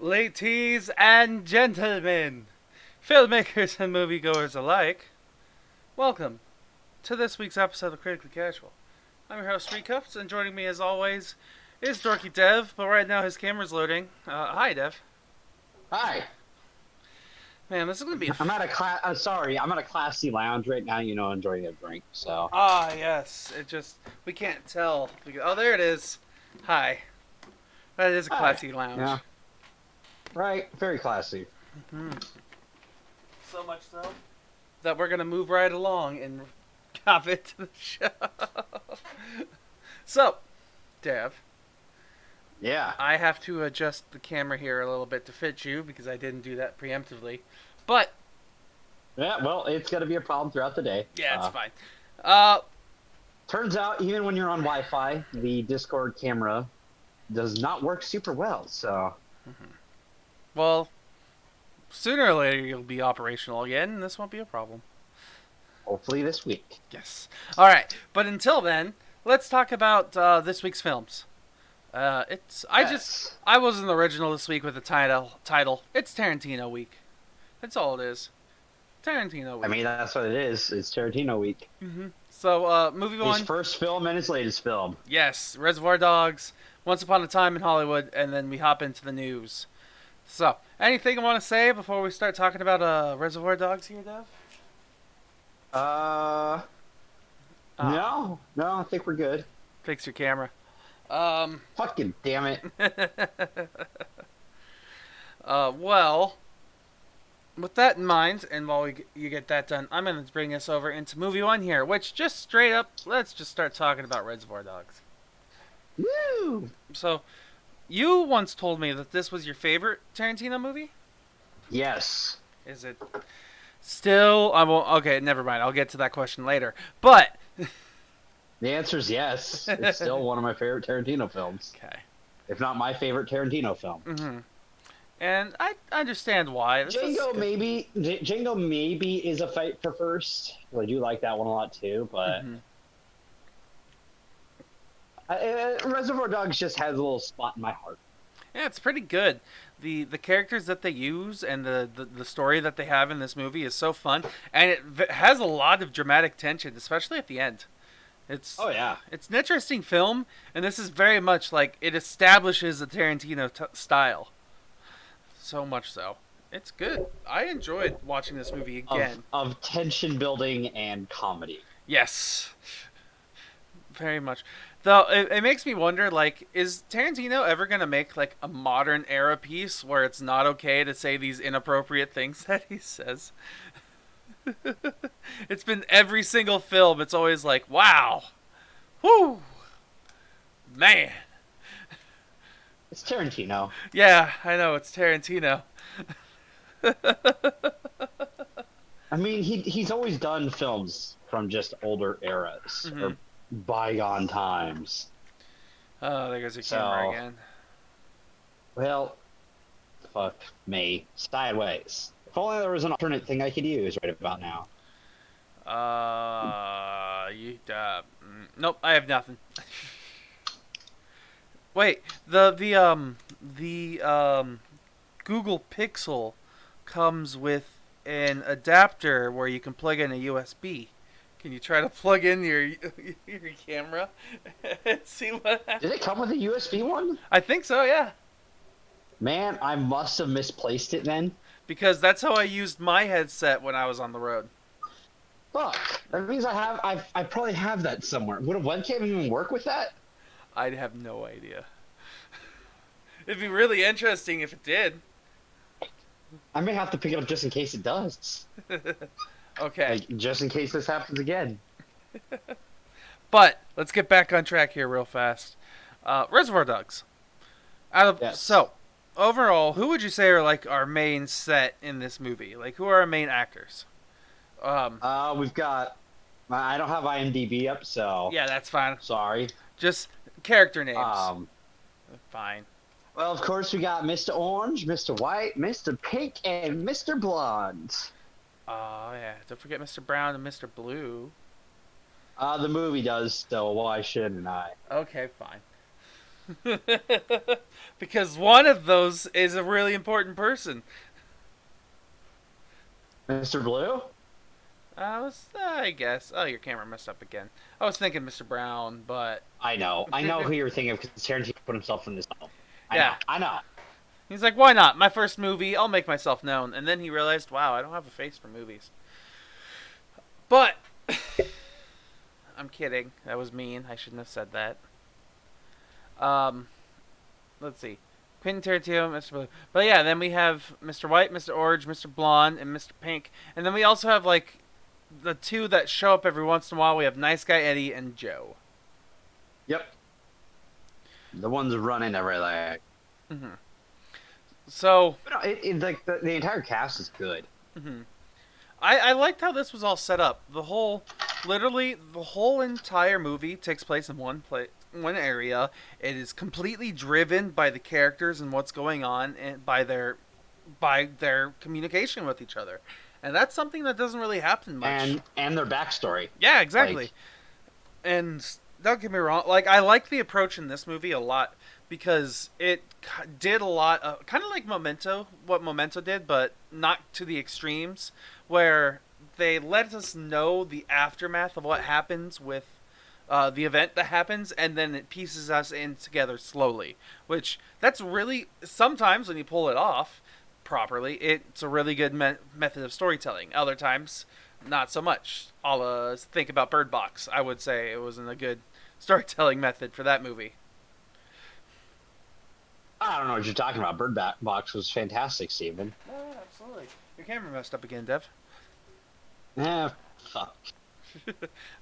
Ladies and gentlemen, filmmakers and moviegoers alike, welcome to this week's episode of Critically Casual. I'm your host, Srekcuf5, and joining me as always is DorkyDev, but right now his camera's loading. Hi, Dev. Hi. Man, this is going to be I'm at a classy lounge right now, enjoying a drink, so. Ah, yes. We can't tell. Oh, there it is. Hi. That is a classy lounge. Yeah. Right, very classy. Mm-hmm. So much so that we're going to move right along and hop into the show. So, Dev. Yeah. I have to adjust the camera here a little bit to fit you because I didn't do that preemptively. But yeah, well, it's going to be a problem throughout the day. Yeah, it's fine. Turns out, even when you're on Wi-Fi, the Discord camera does not work super well, so. Mm-hmm. Well, sooner or later you'll be operational again, and this won't be a problem. Hopefully this week. Yes. All right, but until then, let's talk about this week's films. I wasn't original this week with the title. It's Tarantino week. That's all it is. Tarantino week. I mean, that's what it is. It's Tarantino week. Mm-hmm. So, movie one. His first film and his latest film. Yes, Reservoir Dogs, Once Upon a Time in Hollywood, and then we hop into the news. So, anything I want to say before we start talking about Reservoir Dogs here, Dev? No, I think we're good. Fix your camera. Fucking damn it. Well, with that in mind, and while you get that done, I'm going to bring us over into movie one here, which just straight up, let's just start talking about Reservoir Dogs. Woo! So, you once told me that this was your favorite Tarantino movie? Yes. Is it still? I won't. Okay, never mind. I'll get to that question later. But the answer is yes. It's still one of my favorite Tarantino films. Okay. If not my favorite Tarantino film. Mm-hmm. And I understand why. Django maybe is a fight for first. Well, I do like that one a lot too, but Reservoir Dogs just has a little spot in my heart. Yeah, it's pretty good. The characters that they use and the story that they have in this movie is so fun, and it has a lot of dramatic tension, especially at the end. It's Oh yeah. it's an interesting film, and this is very much like it establishes the Tarantino style. So much so. It's good. I enjoyed watching this movie again. Of tension building and comedy. Yes. Very much. Though it makes me wonder, like, is Tarantino ever gonna make like a modern era piece where it's not okay to say these inappropriate things that he says? It's been every single film. It's always like, wow, whoo, man. It's Tarantino. Yeah, I know it's Tarantino. I mean, he's always done films from just older eras or bygone times. Oh, there goes your camera again. Well, fuck me. Sideways. If only there was an alternate thing I could use right about now. Nope, I have nothing. Wait, the Google Pixel comes with an adapter where you can plug in a USB. Can you try to plug in your camera and see what happens? Did it come with a USB one? I think so, yeah. Man, I must have misplaced it then. Because that's how I used my headset when I was on the road. Fuck. That means I probably have that somewhere. Would a webcam even work with that? I'd have no idea. It'd be really interesting if it did. I may have to pick it up just in case it does. Okay. Like, just in case this happens again. But let's get back on track here real fast. Reservoir Dogs. So, overall, who would you say are like our main set in this movie? Like, who are our main actors? We've got. I don't have IMDb up, so. Yeah, that's fine. Sorry. Just character names. Fine. Well, of course, we got Mr. Orange, Mr. White, Mr. Pink, and Mr. Blonde. Oh, yeah. Don't forget Mr. Brown and Mr. Blue. The movie does, so why shouldn't I? Okay, fine. Because one of those is a really important person. Mr. Blue? I guess. Oh, your camera messed up again. I was thinking Mr. Brown, but... I know who you're thinking of because Tarantino put himself in this film. I know. He's like, why not? My first movie, I'll make myself known. And then he realized, wow, I don't have a face for movies. But, I'm kidding. That was mean. I shouldn't have said that. Let's see. Quentin Tarantino, Mr. Blue. But yeah, then we have Mr. White, Mr. Orange, Mr. Blonde, and Mr. Pink. And then we also have, like, the two that show up every once in a while. We have Nice Guy Eddie and Joe. Yep. The ones running everything. Mm-hmm. So, like the entire cast is good. Mm-hmm. I liked how this was all set up. Literally, the whole entire movie takes place in one area. It is completely driven by the characters and what's going on, and by their communication with each other, and that's something that doesn't really happen much. And their backstory. Yeah, exactly. And don't get me wrong, like I like the approach in this movie a lot because it did a lot of kind of like what Memento did, but not to the extremes, where they let us know the aftermath of what happens with the event that happens, and then it pieces us in together slowly, which that's really, sometimes when you pull it off properly, it's a really good method of storytelling. Other times, not so much. I'll think about Bird Box. I would say it wasn't a good storytelling method for that movie. I don't know what you're talking about. Bird Box was fantastic, Steven. Oh, absolutely. Your camera messed up again, Dev. Fuck.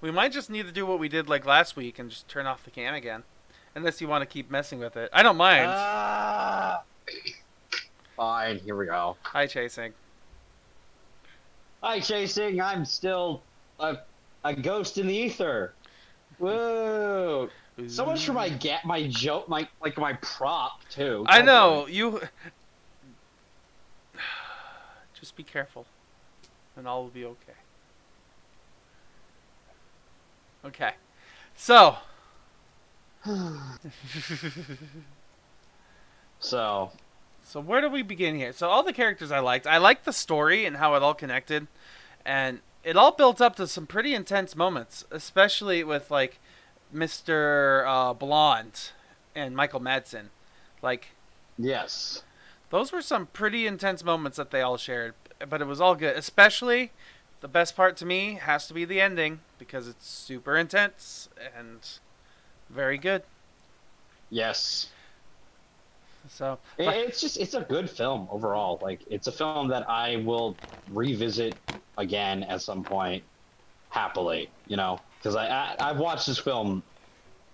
We might just need to do what we did like last week and just turn off the cam again. Unless you want to keep messing with it. I don't mind. Fine, here we go. Hi, Chasing. Hi, Chasing. I'm still a ghost in the ether. Whoa. So much for my joke, my prop too. I know you. Just be careful, and all will be okay. Okay, so. So where do we begin here? So all the characters I liked the story and how it all connected, and it all built up to some pretty intense moments, especially with like Mr. Blonde and Michael Madsen. Like, Yes. those were some pretty intense moments that they all shared, but it was all good. Especially, the best part to me has to be the ending because it's super intense and very good. Yes. So It's a good film overall. Like, it's a film that I will revisit again at some point happily, because I've watched this film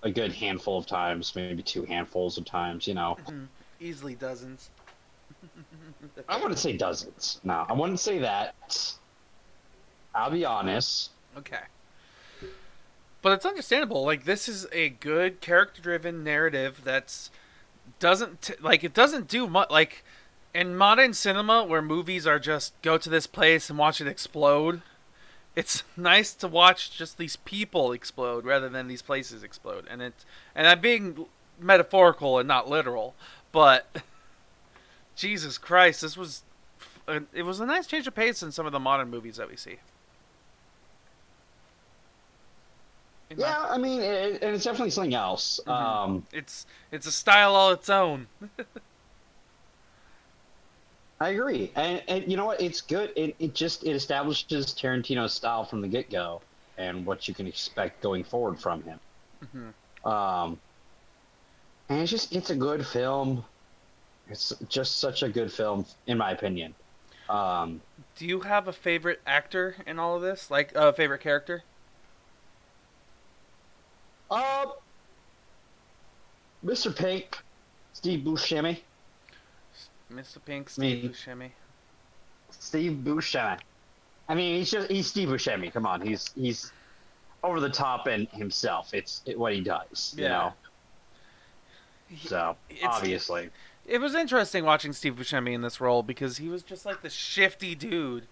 a good handful of times, maybe two handfuls of times. easily dozens. I wouldn't say dozens. No, I wouldn't say that. I'll be honest. Okay. But it's understandable. Like, this is a good character-driven narrative that's it doesn't do much. Like, in modern cinema where movies are just go to this place and watch it explode, it's nice to watch just these people explode rather than these places explode. And I'm being metaphorical and not literal, but Jesus Christ, it was a nice change of pace in some of the modern movies that we see. Yeah, I mean, and it's definitely something else. Mm-hmm. It's a style all its own. I agree, and you know what? It's good. It establishes Tarantino's style from the get-go, and what you can expect going forward from him. Mm-hmm. And it's a good film. It's just such a good film, in my opinion. Do you have a favorite actor in all of this? Like a favorite character? Mr. Pink, Steve Buscemi. Mr. Pink, Steve Buscemi. Steve Buscemi. I mean, he's Steve Buscemi. Come on, he's over the top in himself. It's what he does, you know. So obviously, it was interesting watching Steve Buscemi in this role because he was just like the shifty dude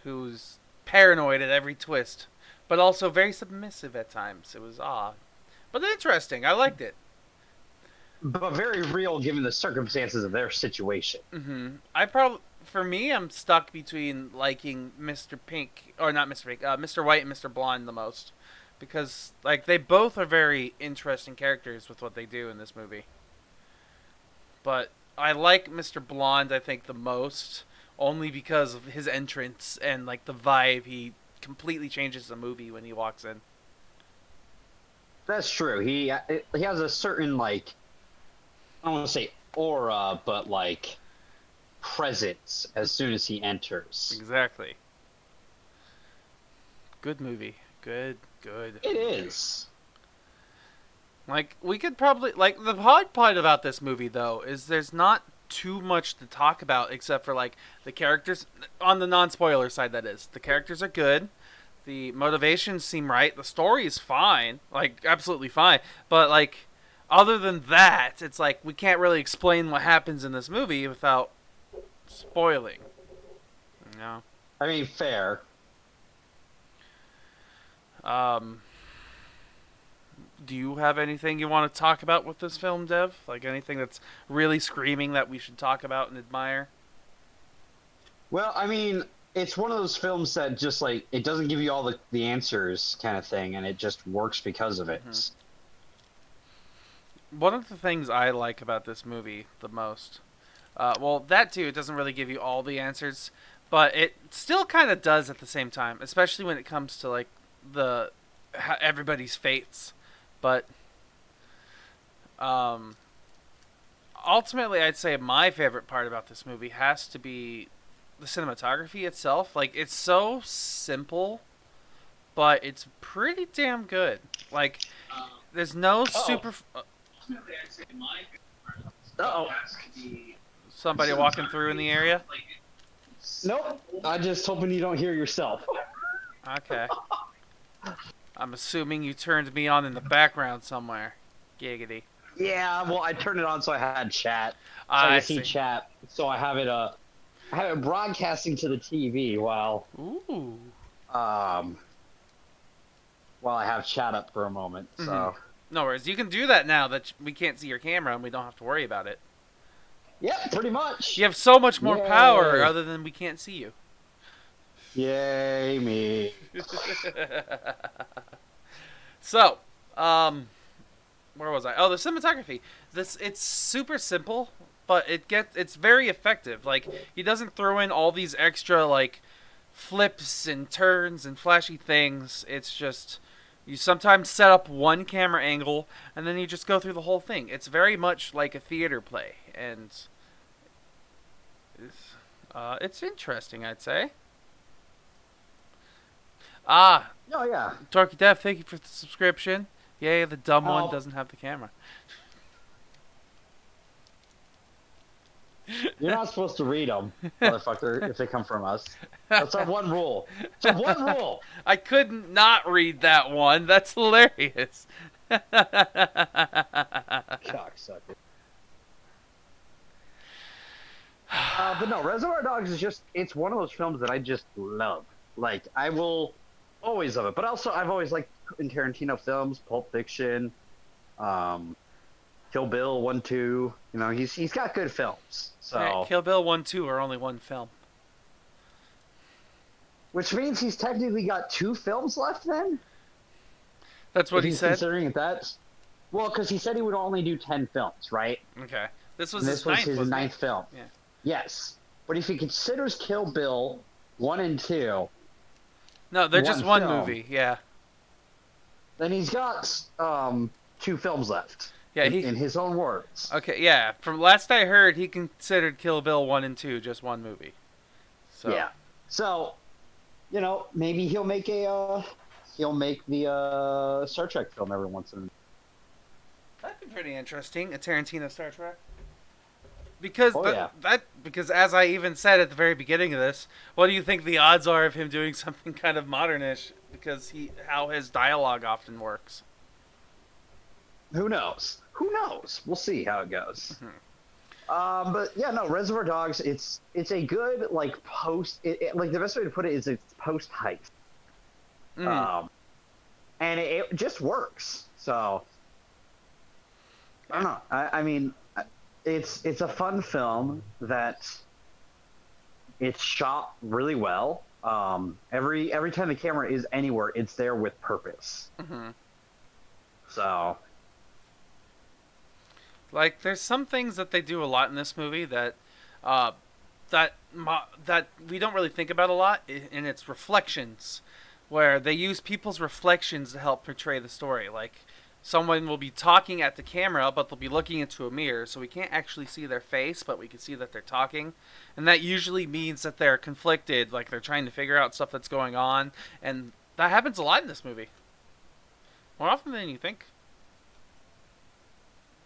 who's paranoid at every twist, but also very submissive at times. It was odd, but interesting. I liked it. But very real given the circumstances of their situation. Mm-hmm. For me, I'm stuck between liking Mr. Pink, or not Mr. Pink, Mr. White and Mr. Blonde the most. Because, like, they both are very interesting characters with what they do in this movie. But I like Mr. Blonde, I think, the most, only because of his entrance and, like, the vibe. He completely changes the movie when he walks in. That's true. He has a certain, like, I don't want to say aura, but like presence as soon as he enters. Exactly. Good movie. Good. It is. Like, we could probably... Like, the hard part about this movie, though, is there's not too much to talk about except for, like, the characters... On the non-spoiler side, that is. The characters are good. The motivations seem right. The story is fine. Like, absolutely fine. But, like... Other than that, it's like we can't really explain what happens in this movie without spoiling. No. I mean, fair. Do you have anything you want to talk about with this film, Dev? Like anything that's really screaming that we should talk about and admire? Well, I mean, it's one of those films that just like it doesn't give you all the answers kind of thing, and it just works because of it. Mm-hmm. One of the things I like about this movie the most, well, that too, it doesn't really give you all the answers, but it still kind of does at the same time, especially when it comes to like everybody's fates. But ultimately, I'd say my favorite part about this movie has to be the cinematography itself. Like, it's so simple, but it's pretty damn good. Like, there's no super... Uh-oh. Somebody walking through in the area? Nope. I'm just hoping you don't hear yourself. Okay. I'm assuming you turned me on in the background somewhere. Giggity. Yeah, well, I turned it on so I had chat. So I see chat. So I have it broadcasting to the TV while I have chat up for a moment. So. Mm-hmm. No worries. You can do that now that we can't see your camera and we don't have to worry about it. Yeah, pretty much. You have so much more power other than we can't see you. Yay, me. So, Where was I? Oh, the cinematography. It's super simple, but it's very effective. Like, he doesn't throw in all these extra like flips and turns and flashy things. It's just you sometimes set up one camera angle and then you just go through the whole thing. It's very much like a theater play, and it's interesting, I'd say. Ah, Oh yeah. DorkyDev, thank you for the subscription. Yay, the dumb one Oh. doesn't have the camera. You're not supposed to read them, motherfucker, if they come from us. That's our one rule. It's our one rule. I couldn't not read that one. That's hilarious. Cocksucker. But no, Reservoir Dogs is it's one of those films that I just love. Like, I will always love it. But also, I've always liked in Tarantino films, Pulp Fiction, Kill Bill 1, 2. You know, he's got good films. So, Right, Kill Bill 1, 2 are only one film. which means he's technically got 2 films left then? That's what If he he's said? Considering that. Well, because he said he would only do 10 films, right? Okay. This was And his this was ninth, his wasn't it? ninth film. Yeah. Yes. But if he considers Kill Bill 1 and 2, No, they're just one one film. movie. Yeah. then he's got 2 films left. Yeah, in his own words. Okay, yeah. From last I heard, he considered Kill Bill 1 and 2 just one movie. So. Yeah. So, you know, maybe he'll make the Star Trek film every once in a while. That'd be pretty interesting, a Tarantino Star Trek. Because Oh, because as I even said at the very beginning of this, what do you think the odds are of him doing something kind of modernish? Because how his dialogue often works. Who knows? Who knows? We'll see how it goes. But yeah, no, Reservoir Dogs. It's a good like post. Like the best way to put it is it's post heist. And it just works. So I don't know. I mean, it's a fun film that it's shot really well. Every time the camera is anywhere, it's there with purpose. So. Like, there's some things that they do a lot in this movie that we don't really think about a lot, and it's reflections, where they use people's reflections to help portray the story. Like, someone will be talking at the camera, but they'll be looking into a mirror, so we can't actually see their face, but we can see that they're talking, and that usually means that they're conflicted, like they're trying to figure out stuff that's going on, and that happens a lot in this movie. More often than you think.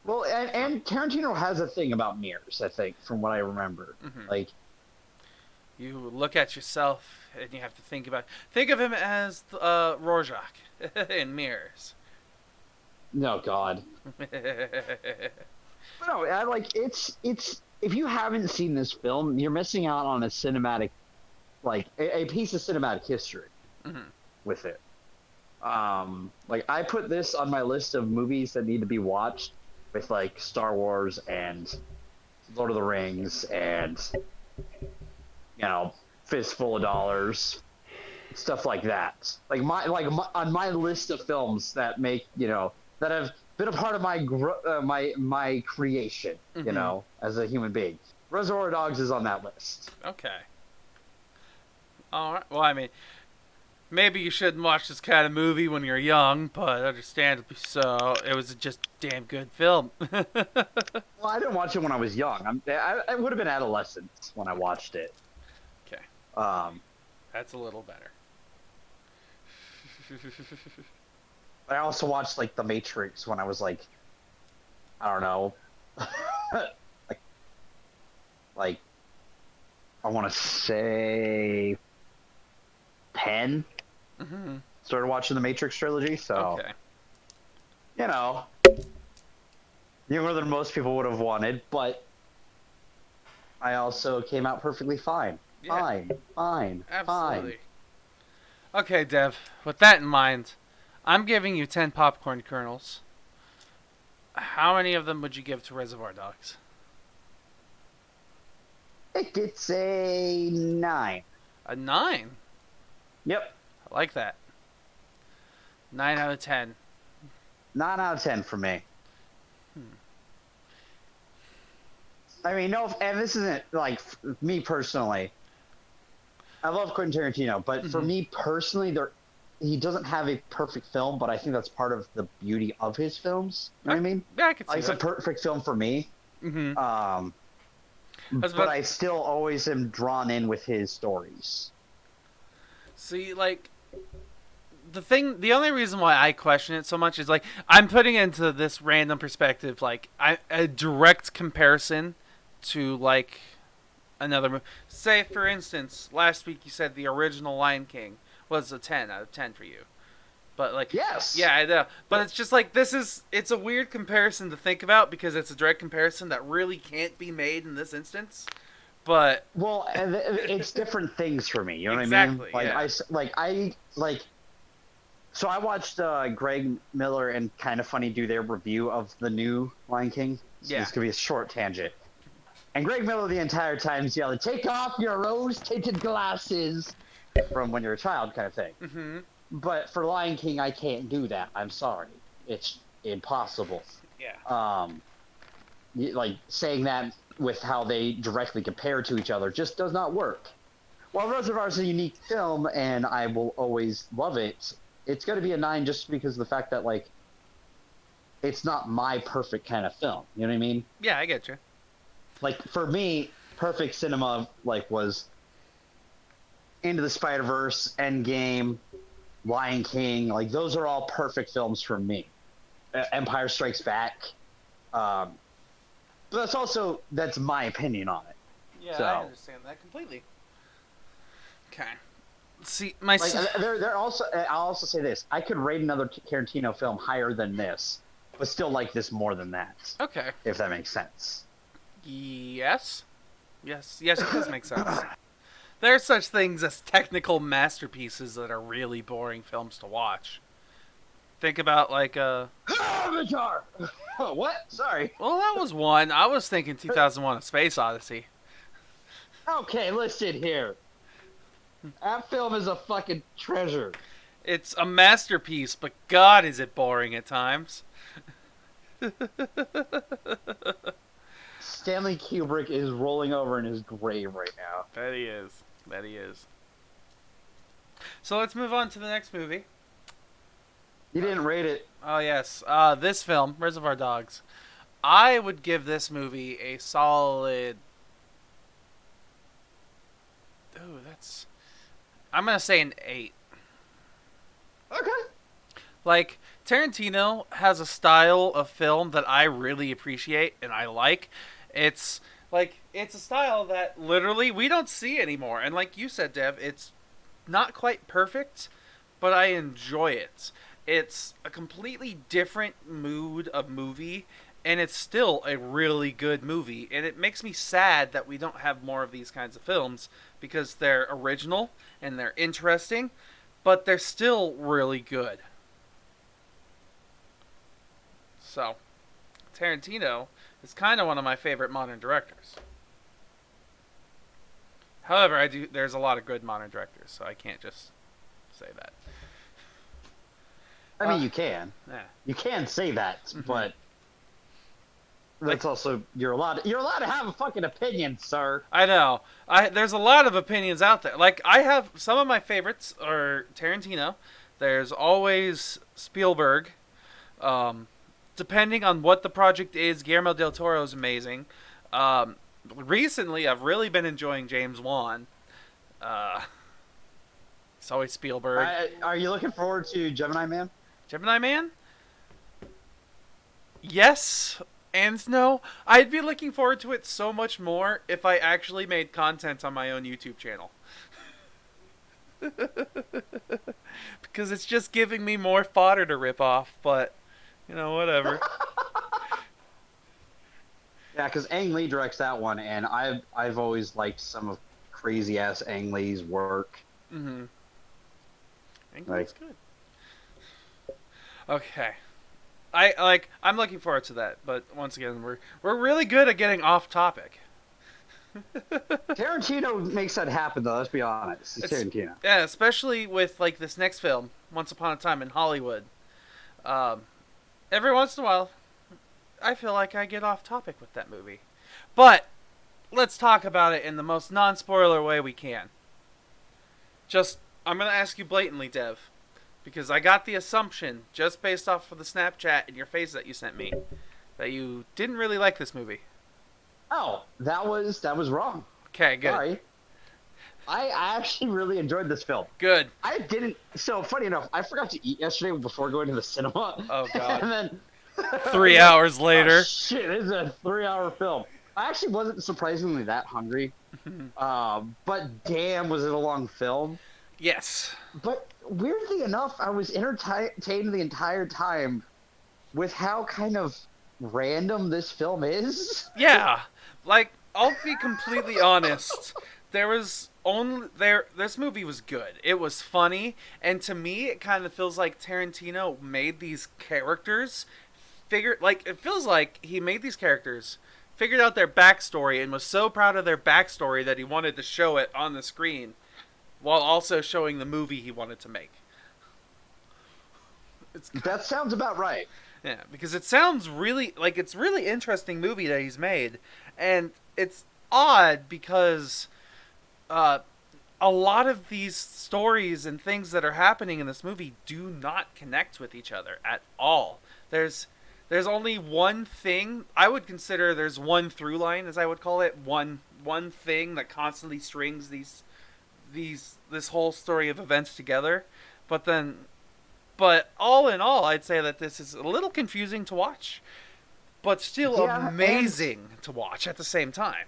Well, and Tarantino has a thing about mirrors, I think, from what I remember. Like, you look at yourself and you have to think of him as Rorschach in mirrors. no, God. No, it's if you haven't seen this film, you're missing out on a cinematic, like a piece of cinematic history with it. Like I put this on my list of movies that need to be watched. With like Star Wars and Lord of the Rings and Fistful of Dollars, stuff like that. On my list of films that make that have been a part of my creation, as a human being. Reservoir Dogs is on that list. Okay. All right. Well, I mean, maybe you shouldn't watch this kind of movie when you're young, but understandably so. It was just a damn good film. Well, I didn't watch it when I was young. I would have been adolescent when I watched it. Okay. That's a little better. I also watched like The Matrix when I was like, I don't know, like I want to say 10. Started watching the Matrix trilogy, so Okay. Younger than most people would have wanted, but I also came out perfectly fine. Yeah. Fine. Absolutely. Okay, Dev. With that in mind, I'm giving you 10 popcorn kernels. How many of them would you give to Reservoir Dogs? It gets a 9. A 9? Yep. I like that. 9 out of 10. 9 out of 10 for me. I mean, no, and this isn't like me personally. I love Quentin Tarantino, but for me personally, he doesn't have a perfect film, but I think that's part of the beauty of his films. You know what I mean? Yeah, I can see it's that. a perfect film for me. Mm-hmm. But I still always am drawn in with his stories. See, like, the only reason why I question it so much is, like, I'm putting it into this random perspective, like, a direct comparison to, like, another movie. Say, for instance, last week you said the original Lion King was a 10 out of 10 for you. But, like, yes. Yeah, I know. But it's just, like, it's a weird comparison to think about because it's a direct comparison that really can't be made in this instance. But well, it's different things for me. You know exactly, what I mean? So I watched Greg Miller and Kind of Funny do their review of the new Lion King. So this could be a short tangent. And Greg Miller the entire time is yelling, "Take off your rose-tinted glasses," from when you're a child, kind of thing. Mm-hmm. But for Lion King, I can't do that. I'm sorry, it's impossible. Yeah. Like saying that with how they directly compare to each other just does not work. While Reservoir is a unique film, and I will always love it, it's going to be a 9 just because of the fact that, like, it's not my perfect kind of film. You know what I mean? Yeah, I get you. Like, for me, perfect cinema, like, was Into the Spider-Verse, Endgame, Lion King. Like, those are all perfect films for me. Empire Strikes Back. But that's my opinion on it. Yeah, so, I understand that completely. Okay. See, I'll also say this. I could rate another Tarantino film higher than this, but still like this more than that. Okay. If that makes sense. Yes, it does make sense. There are such things as technical masterpieces that are really boring films to watch. Think about, like, Avatar! Oh, what? Sorry. Well, that was one. I was thinking 2001: A Space Odyssey. Okay, listen here. That film is a fucking treasure. It's a masterpiece, but God, is it boring at times. Stanley Kubrick is rolling over in his grave right now. That he is. So let's move on to the next movie. You didn't rate it. Oh, yes. This film, Reservoir Dogs. I would give this movie a solid... Ooh, that's... I'm going to say an 8. Okay. Like, Tarantino has a style of film that I really appreciate and I like. It's a style that literally we don't see anymore. And like you said, Dev, it's not quite perfect, but I enjoy it. It's a completely different mood of movie, and it's still a really good movie. And it makes me sad that we don't have more of these kinds of films because they're original and they're interesting, but they're still really good. So, Tarantino is kind of one of my favorite modern directors. However, there's a lot of good modern directors, so I can't just say that. I mean, you can. Yeah. You can say that, but that's also you're allowed to have a fucking opinion, sir. I know. There's a lot of opinions out there. Like, I have some of my favorites are Tarantino. There's always Spielberg. Depending on what the project is, Guillermo del Toro is amazing. Recently, I've really been enjoying James Wan. It's always Spielberg. Are you looking forward to Gemini Man? Gemini Man? Yes and no. I'd be looking forward to it so much more if I actually made content on my own YouTube channel. Because it's just giving me more fodder to rip off, but, you know, whatever. Yeah, because Ang Lee directs that one, and I've always liked some of crazy-ass Ang Lee's work. Mm-hmm. Ang Lee's good. Okay. I'm looking forward to that, but once again, we're really good at getting off topic. Tarantino makes that happen, though. Let's be honest. It's Tarantino. Yeah, especially with like this next film, Once Upon a Time in Hollywood. every once in a while, I feel like I get off topic with that movie. But let's talk about it in the most non-spoiler way we can. Just, I'm going to ask you blatantly, Dev, because I got the assumption, just based off of the Snapchat and your face that you sent me, that you didn't really like this movie. Oh, that was wrong. Okay, good. Sorry. I actually really enjoyed this film. Good. I didn't. So funny enough, I forgot to eat yesterday before going to the cinema. Oh, God. And then 3 hours later. Oh, shit, this is a 3-hour film. I actually wasn't surprisingly that hungry. But damn, was it a long film. Yes. But weirdly enough, I was entertained the entire time with how kind of random this film is. Yeah. Like, I'll be completely honest. This movie was good. It was funny, and to me it kind of feels like Tarantino made these characters it feels like he made these characters, figured out their backstory, and was so proud of their backstory that he wanted to show it on the screen while also showing the movie he wanted to make. That sounds about right. Yeah, because it sounds really like it's really interesting movie that he's made, and it's odd because a lot of these stories and things that are happening in this movie do not connect with each other at all. There's only one thing I would consider. There's one through line, as I would call it, one thing that constantly strings this whole story of events together. But all in all, I'd say that this is a little confusing to watch, but still amazing to watch at the same time.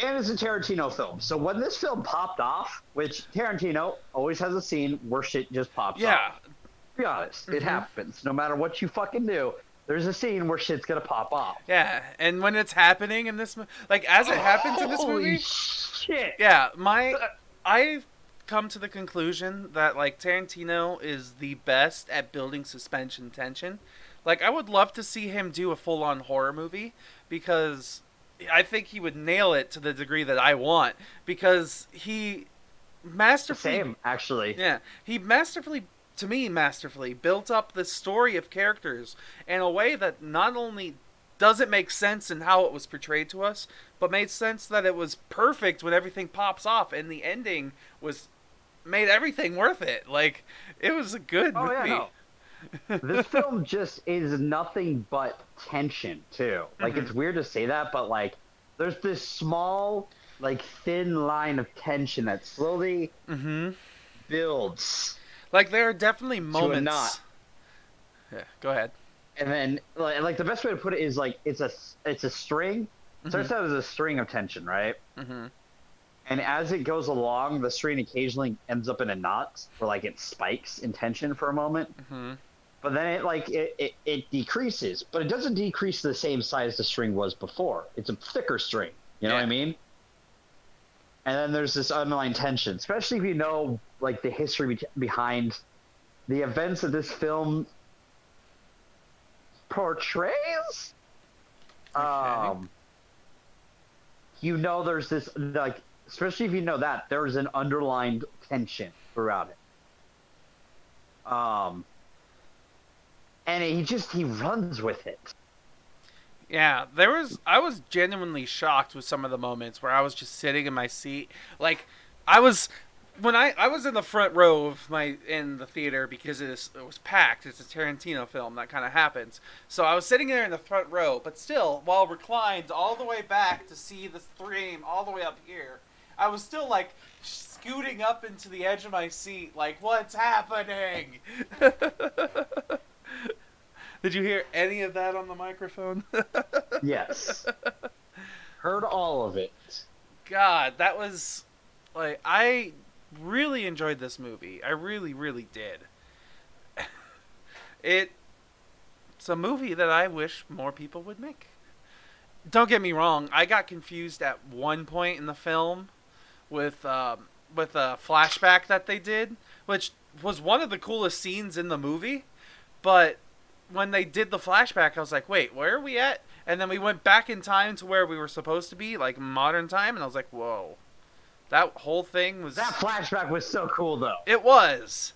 And it's a Tarantino film. So when this film popped off, which Tarantino always has a scene where shit just pops off. Yeah. To be honest, it happens. No matter what you fucking do, there's a scene where shit's gonna pop off. Yeah, and when it's happening in this as it happens in this movie, shit. Yeah, I've come to the conclusion that like Tarantino is the best at building suspense and tension. Like, I would love to see him do a full-on horror movie, because I think he would nail it to the degree that I want, because he masterfully... Same, actually. Yeah, he masterfully built up this story of characters in a way that not only does it make sense in how it was portrayed to us, but made sense that it was perfect when everything pops off, and the ending made everything worth it. Like, it was a good movie. Yeah, no. This film just is nothing but tension, too. Like, it's weird to say that, but, like, there's this small, like, thin line of tension that slowly builds. Like, there are definitely moments... To a knot. Yeah, go ahead. And then, like, the best way to put it is, like, it's a string. It starts out as a string of tension, right? And as it goes along, the string occasionally ends up in a knot, where, like, it spikes in tension for a moment. But then it decreases, but it doesn't decrease to the same size the string was before. It's a thicker string. You know what I mean? And then there's this underlying tension, especially if you know, like, the history behind the events that this film portrays. You know, there's this, like, especially if you know that there's an underlying tension throughout it. And he runs with it. Yeah, I was genuinely shocked with some of the moments where I was just sitting in my seat. Like, I was in the front row in the theater, because it was packed. It's a Tarantino film. That kind of happens. So I was sitting there in the front row, but still, while reclined all the way back to see the stream all the way up here, I was still, like, scooting up into the edge of my seat, like, what's happening? Did you hear any of that on the microphone? Yes. Heard all of it. God, that was, like, I really enjoyed this movie. I really, really did. It's a movie that I wish more people would make. Don't get me wrong, I got confused at one point in the film with a flashback that they did, which was one of the coolest scenes in the movie, but when they did the flashback, I was like, wait, where are we at? And then we went back in time to where we were supposed to be, like modern time, and I was like, whoa. That whole thing was... That flashback was so cool, though. It was.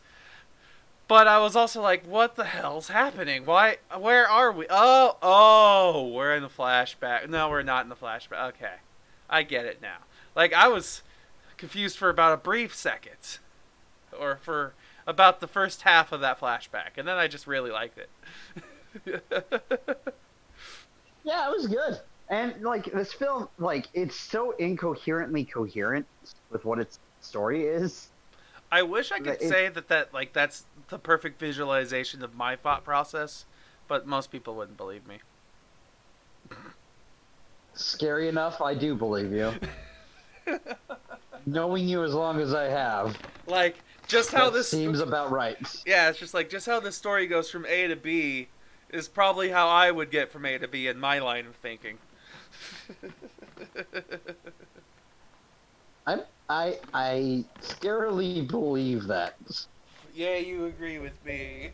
But I was also like, what the hell's happening? Why? Where are we? Oh, we're in the flashback. No, we're not in the flashback. Okay. I get it now. Like, I was confused for about a brief second. Or for about the first half of that flashback. And then I just really liked it. Yeah, it was good. And like this film, like it's so incoherently coherent with what its story is. I wish I could say that that's the perfect visualization of my thought process, but most people wouldn't believe me. Scary enough, I do believe you. Knowing you as long as I have, Like just how this seems about right. Yeah, it's just how this story goes from A to B is probably how I would get from A to B in my line of thinking. I scarily believe that. Yeah, you agree with me.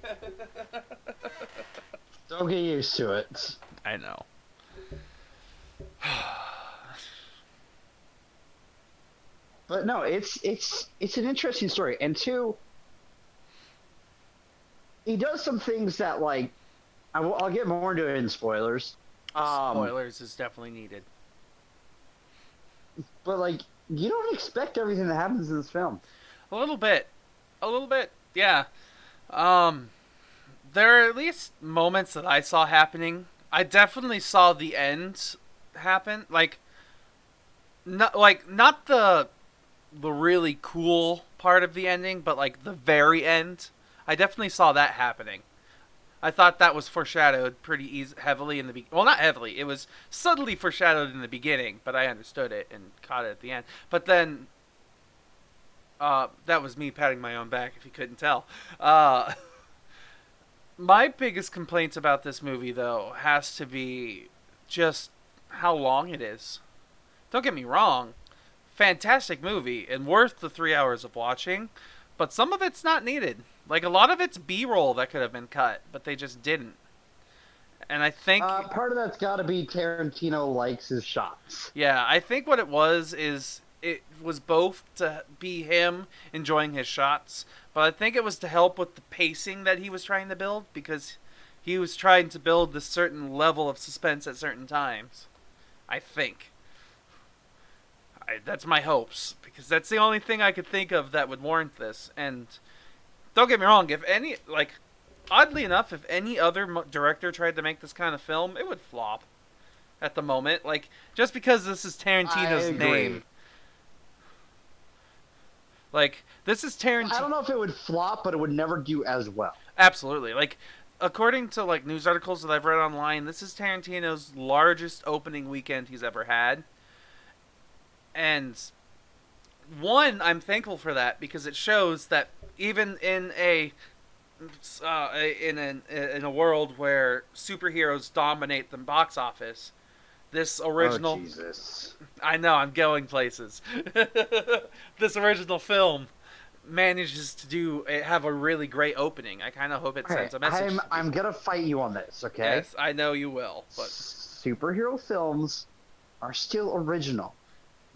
Don't get used to it. I know. But no, it's an interesting story, and two, he does some things that like I'll get more into it in spoilers. Spoilers is definitely needed. But like you don't expect everything that happens in this film. A little bit, yeah. There are at least moments that I saw happening. I definitely saw the end happen. Not the really cool part of the ending, but like the very end. I definitely saw that happening. I thought that was foreshadowed pretty heavily in the well, not heavily. It was subtly foreshadowed in the beginning, but I understood it and caught it at the end. But then, that was me patting my own back, if you couldn't tell. My biggest complaints about this movie, though, has to be just how long it is. Don't get me wrong. Fantastic movie and worth the 3 hours of watching, but some of it's not needed. Like, a lot of it's B-roll that could have been cut, but they just didn't. And I think... part of that's got to be Tarantino likes his shots. Yeah, I think what it was both to be him enjoying his shots, but I think it was to help with the pacing that he was trying to build, because he was trying to build this certain level of suspense at certain times. I think. That's my hopes, because that's the only thing I could think of that would warrant this. And don't get me wrong, oddly enough, if any other director tried to make this kind of film, it would flop at the moment. Like, just because this is Tarantino's name. Like, this is Tarantino. I don't know if it would flop, but it would never do as well. Absolutely. Like, according to like news articles that I've read online, this is Tarantino's largest opening weekend he's ever had. And one, I'm thankful for that, because it shows that even in a world where superheroes dominate the box office, this original... Oh, Jesus. I know, I'm going places. This original film manages to have a really great opening. I kind of hope it sends a message. I'm going to fight you on this, okay? Yes, I know you will. But superhero films are still original.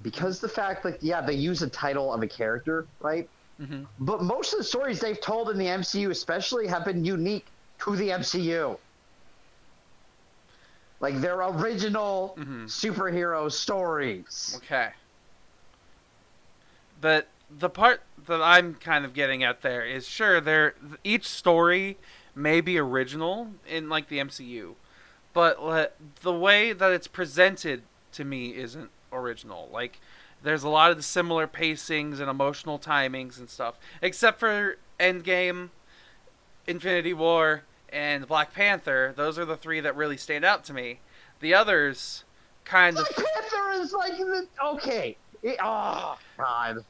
Because the fact that, yeah, they use a title of a character, right? Mm-hmm. But most of the stories they've told in the MCU especially have been unique to the MCU. Like, they're original superhero stories. Okay. But the part that I'm kind of getting at there is, sure, each story may be original in, like, the MCU. But the way that it's presented to me isn't original. Like, there's a lot of the similar pacings and emotional timings and stuff, except for Endgame, Infinity War, and Black Panther. Those are the three that really stand out to me. The others kind of... Black Panther is like... Okay. Oh, God.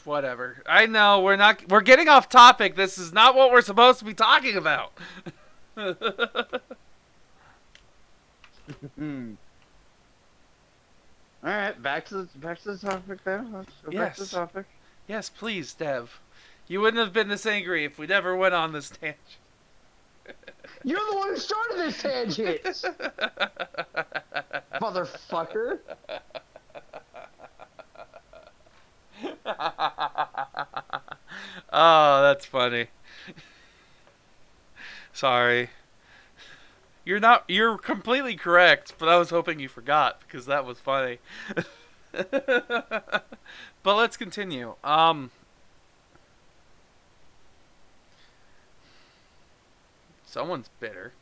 Whatever. I know, we're getting off topic. This is not what we're supposed to be talking about. All right, back to the topic then. Let's go back to the topic. Yes, please, Dev. You wouldn't have been this angry if we never went on this tangent. You're the one who started this tangent, motherfucker. Oh, that's funny. Sorry. You're completely correct, but I was hoping you forgot because that was funny. But let's continue. Someone's bitter.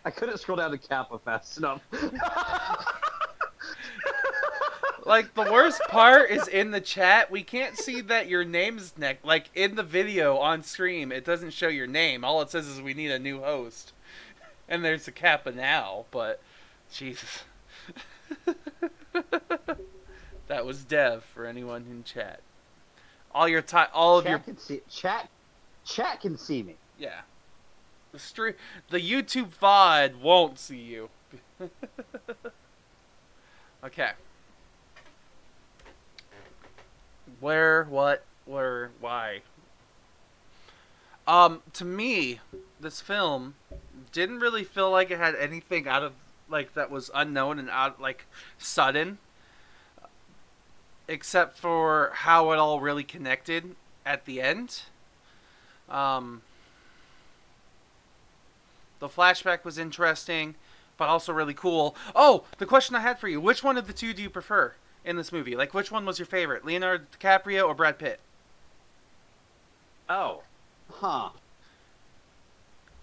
I couldn't scroll down to Kappa fast enough. Like, the worst part is in the chat. We can't see that your name's next. Like, in the video on stream, it doesn't show your name. All it says is we need a new host. And there's a Kappa now, but... Jesus. That was Dev, for anyone in chat. All of your... Chat can see me. Yeah. The YouTube VOD won't see you. Okay. Where, what, where, why? To me, this film didn't really feel like it had anything out of, like, that was unknown and out, like, sudden. Except for how it all really connected at the end. The flashback was interesting, but also really cool. Oh, the question I had for you. Which one of the two do you prefer in this movie? Like, which one was your favorite? Leonardo DiCaprio or Brad Pitt? Oh. Huh.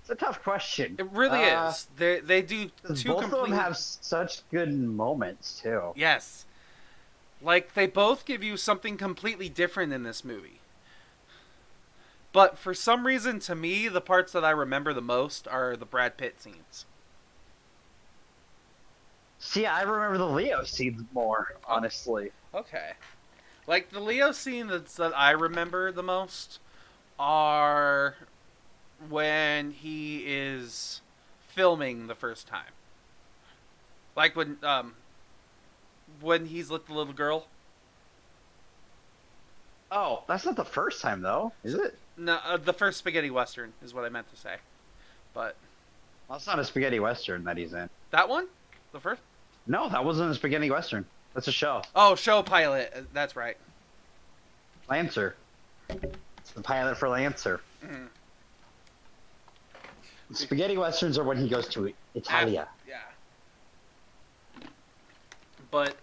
It's a tough question. It really is. They do two both completely... of them have such good moments, too. Yes. Like, they both give you something completely different in this movie. But for some reason, to me, the parts that I remember the most are the Brad Pitt scenes. See, I remember the Leo scenes more, honestly. Okay. Like, the Leo scene that I remember the most are when he is filming the first time. Like when he's with the little girl. Oh, that's not the first time, though, is it? No, the first spaghetti western is what I meant to say. But Well, it's not a spaghetti western that he's in. that one? The first? No, that wasn't a spaghetti western. That's a show. Oh, show pilot. That's right. Lancer. It's the pilot for Lancer. Mm. Spaghetti westerns are when he goes to Italia. Yeah. But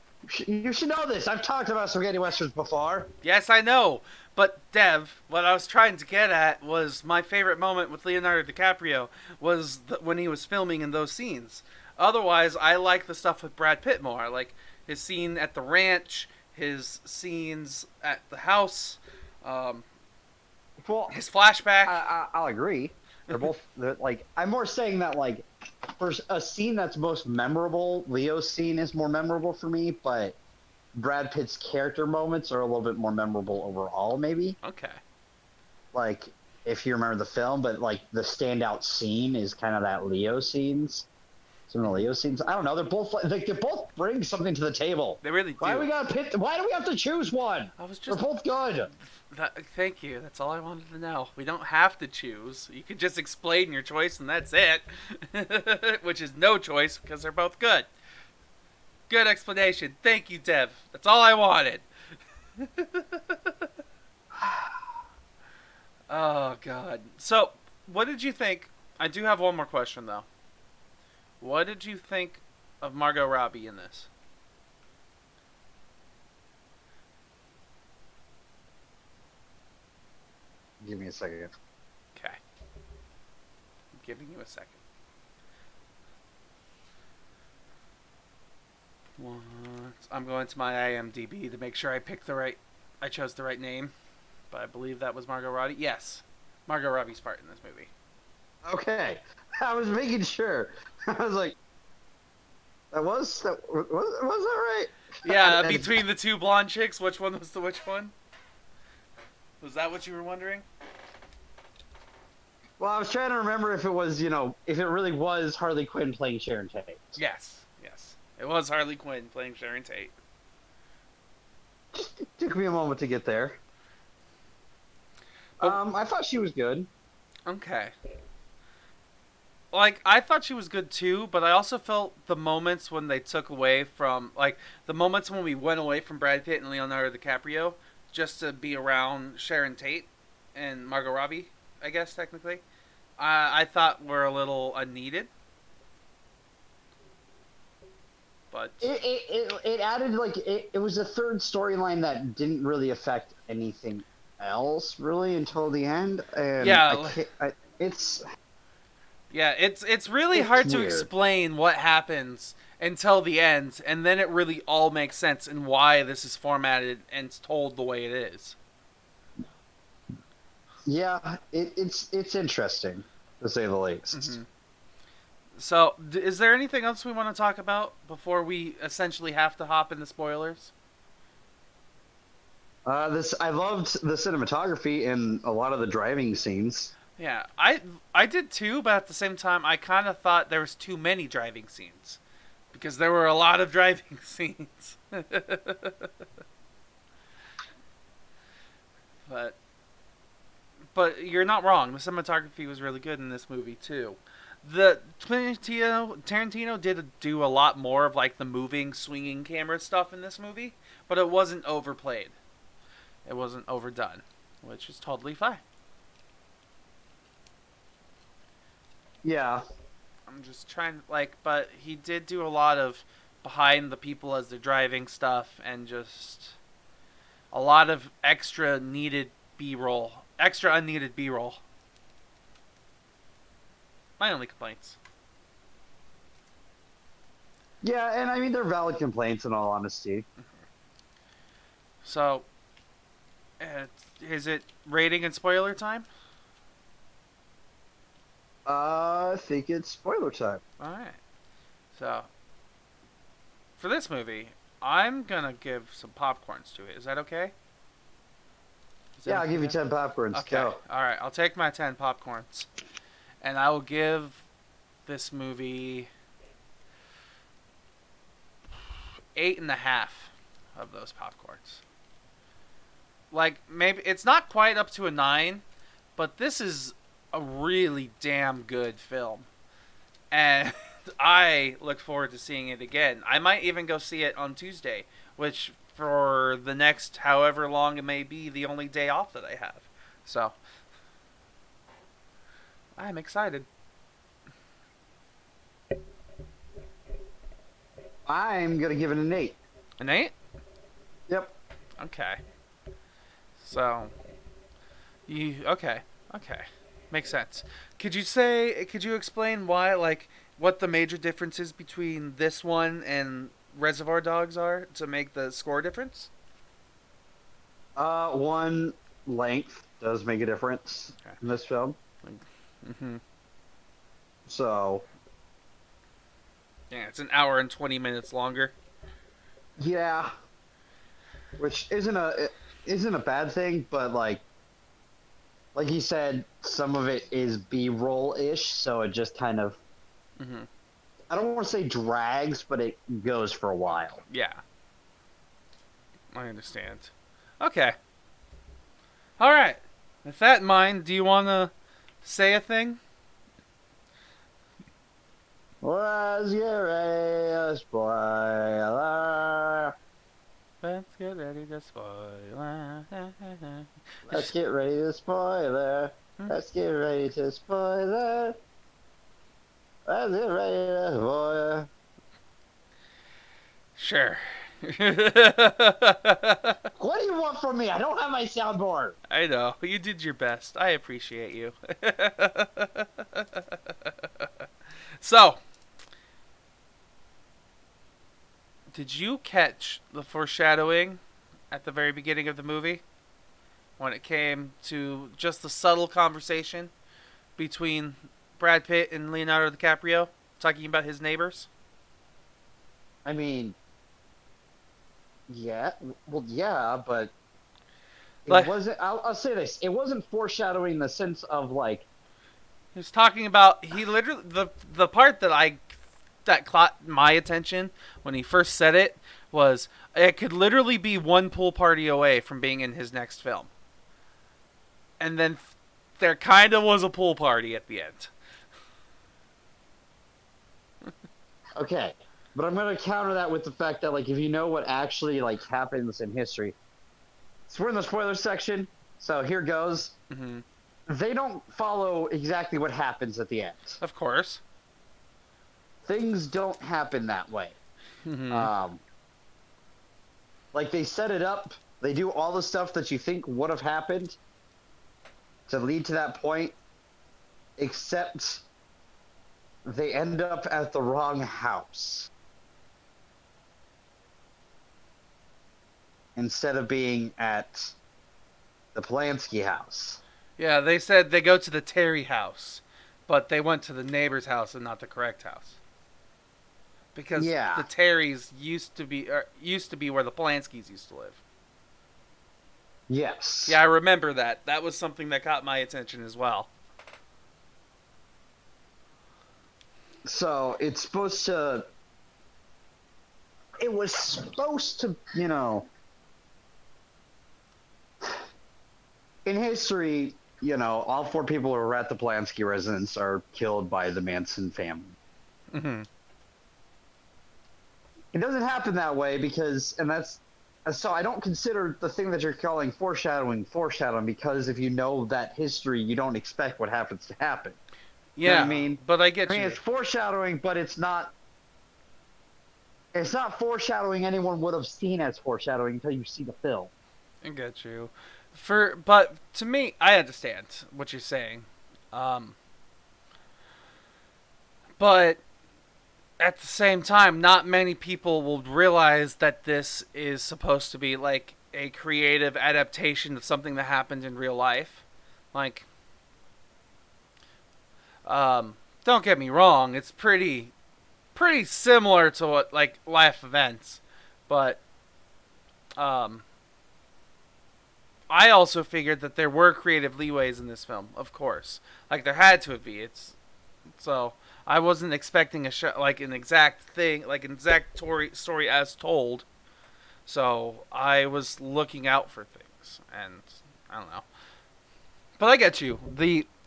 You should know this. I've talked about spaghetti westerns before. yes, I know. But Dev, what I was trying to get at was my favorite moment with Leonardo DiCaprio was when he was filming in those scenes. Otherwise, I like the stuff with Brad Pitt more. like his scene at the ranch, his scenes at the house, Well, his flashback. I'll agree. They're like, I'm more saying that, like, for a scene that's most memorable, Leo's scene is more memorable for me, but Brad Pitt's character moments are a little bit more memorable overall, maybe. Okay. Like, if you remember the film, but, like, the standout scene is kind of that Leo scenes. Some of the Leo scenes. I don't know. They're both, like, they both bring something to the table. They really do. Why do we have to choose one? I was just... They're both good. Thank you. That's all I wanted to know. We don't have to choose. You could just explain your choice and that's it. Which is no choice because they're both good. Good explanation. Thank you, Dev. That's all I wanted. Oh, God. So, what did you think? I do have one more question, though. What did you think of Margot Robbie in this? Give me a second. Okay. I'm giving you a second. I'm going to my IMDb to make sure I chose the right name. But I believe that was Margot Robbie. Yes. Margot Robbie's part in this movie. Okay. I was making sure. I was like, was that right? Yeah, between the two blonde chicks, which one was which one? Was that what you were wondering? Well, I was trying to remember if it was, if it really was Harley Quinn playing Sharon Tate. Yes. It was Harley Quinn playing Sharon Tate. Just took me a moment to get there. I thought she was good. Okay. Like, I thought she was good too, but I also felt the moments when they took away from, like, the moments when we went away from Brad Pitt and Leonardo DiCaprio just to be around Sharon Tate and Margot Robbie I guess technically, I thought were a little unneeded. But It added like it was a third storyline that didn't really affect anything else really until the end, and I yeah, can't. It's yeah, it's really it's hard to weird. explain what happens until the end, and then it really all makes sense and why this is formatted and told the way it is. Yeah, it's interesting to say the least. Hmm. So, is there anything else we want to talk about before we essentially have to hop into spoilers? This I loved the cinematography and a lot of the driving scenes. Yeah, I did too, but at the same time, I kind of thought there was too many driving scenes because there were a lot of driving scenes. but but you're not wrong. The cinematography was really good in this movie too. The Tarantino did do a lot more of like the moving, swinging camera stuff in this movie, but it wasn't overplayed. It wasn't overdone, which is totally fine. Yeah, I'm just trying like, but he did do a lot of behind the people as they're driving stuff, and just a lot of extra needed B-roll, extra unneeded B-roll. My only complaints. yeah, and I mean they're valid complaints in all honesty. So, is it rating and spoiler time? I think it's spoiler time. All right. So, for this movie, I'm gonna give some popcorns to it. Is that okay? Is that Yeah, I'll give you okay? 10 popcorns. Okay. Go. All right. I'll take my 10 popcorns, and I will give this movie 8.5 of those popcorns. Like maybe it's not quite up to a 9, but this is a really damn good film, and I look forward to seeing it again. I might even go see it on Tuesday, which for the next however long it may be, the only day off that I have. So I'm excited. I'm gonna give it an 8. An 8? Yep. Okay. So you okay? Okay, makes sense. Could you explain why, like, what the major differences between this one and Reservoir Dogs are to make the score difference? One, length does make a difference Okay. in this film. Mm-hmm. So, Yeah, it's an hour and 20 minutes longer. yeah, which isn't a bad thing, but like he said, some of it is B-roll ish, so it just kind of Mm-hmm. I don't want to say drags, but it goes for a while. Yeah, I understand. Okay. All right. With that in mind, do you want to say a thing? Let's get ready to spoiler. Let's get ready to spoil. Let's get ready to spoiler. Let's get ready to spoiler. Let's get ready to spoiler. Sure. What do you want from me? I don't have my soundboard. I know. You did your best. I appreciate you. So, did you catch the foreshadowing at the very beginning of the movie? When it came to just the subtle conversation between Brad Pitt and Leonardo DiCaprio talking about his neighbors? I mean, yeah, well, yeah, but it Like, wasn't. I'll say this: it wasn't foreshadowing in the sense of like, he was talking about he literally the part that caught my attention when he first said it was it could literally be one pool party away from being in his next film. And then there kind of was a pool party at the end. okay, but I'm gonna counter that with the fact that like, if you know what actually like happens in history, so we're in the spoiler section. So here goes. Mm-hmm. they don't follow exactly what happens at the end. Of course. Things don't happen that way. Mm-hmm. Like they set it up, they do all the stuff that you think would have happened to lead to that point, except they end up at the wrong house. Instead of being at the Polanski house. Yeah, they said they go to the Terry house, but they went to the neighbor's house and not the correct house. Because Yeah. the Terrys used to be where the Polanskis used to live. Yes. Yeah, I remember that. That was something that caught my attention as well. So it's supposed to. It was supposed to, you know. In history, you know, all 4 people who were at the Polanski residence are killed by the Manson family. Mm-hmm. It doesn't happen that way because, and that's. So I don't consider the thing that you're calling foreshadowing because if you know that history, you don't expect what happens to happen. Yeah, You know what I mean? but I get I mean, you. it's foreshadowing, but it's not. It's not foreshadowing anyone would have seen as foreshadowing until you see the film. I get you. But to me, I understand what you're saying. But at the same time, not many people will realize that this is supposed to be like a creative adaptation of something that happened in real life. Like, don't get me wrong, it's pretty similar to what like life events, but I also figured that there were creative leeways in this film, of course. Like there had to be. It's so I wasn't expecting like an exact thing, like an exact story as told. So I was looking out for things, and I don't know. But I get you.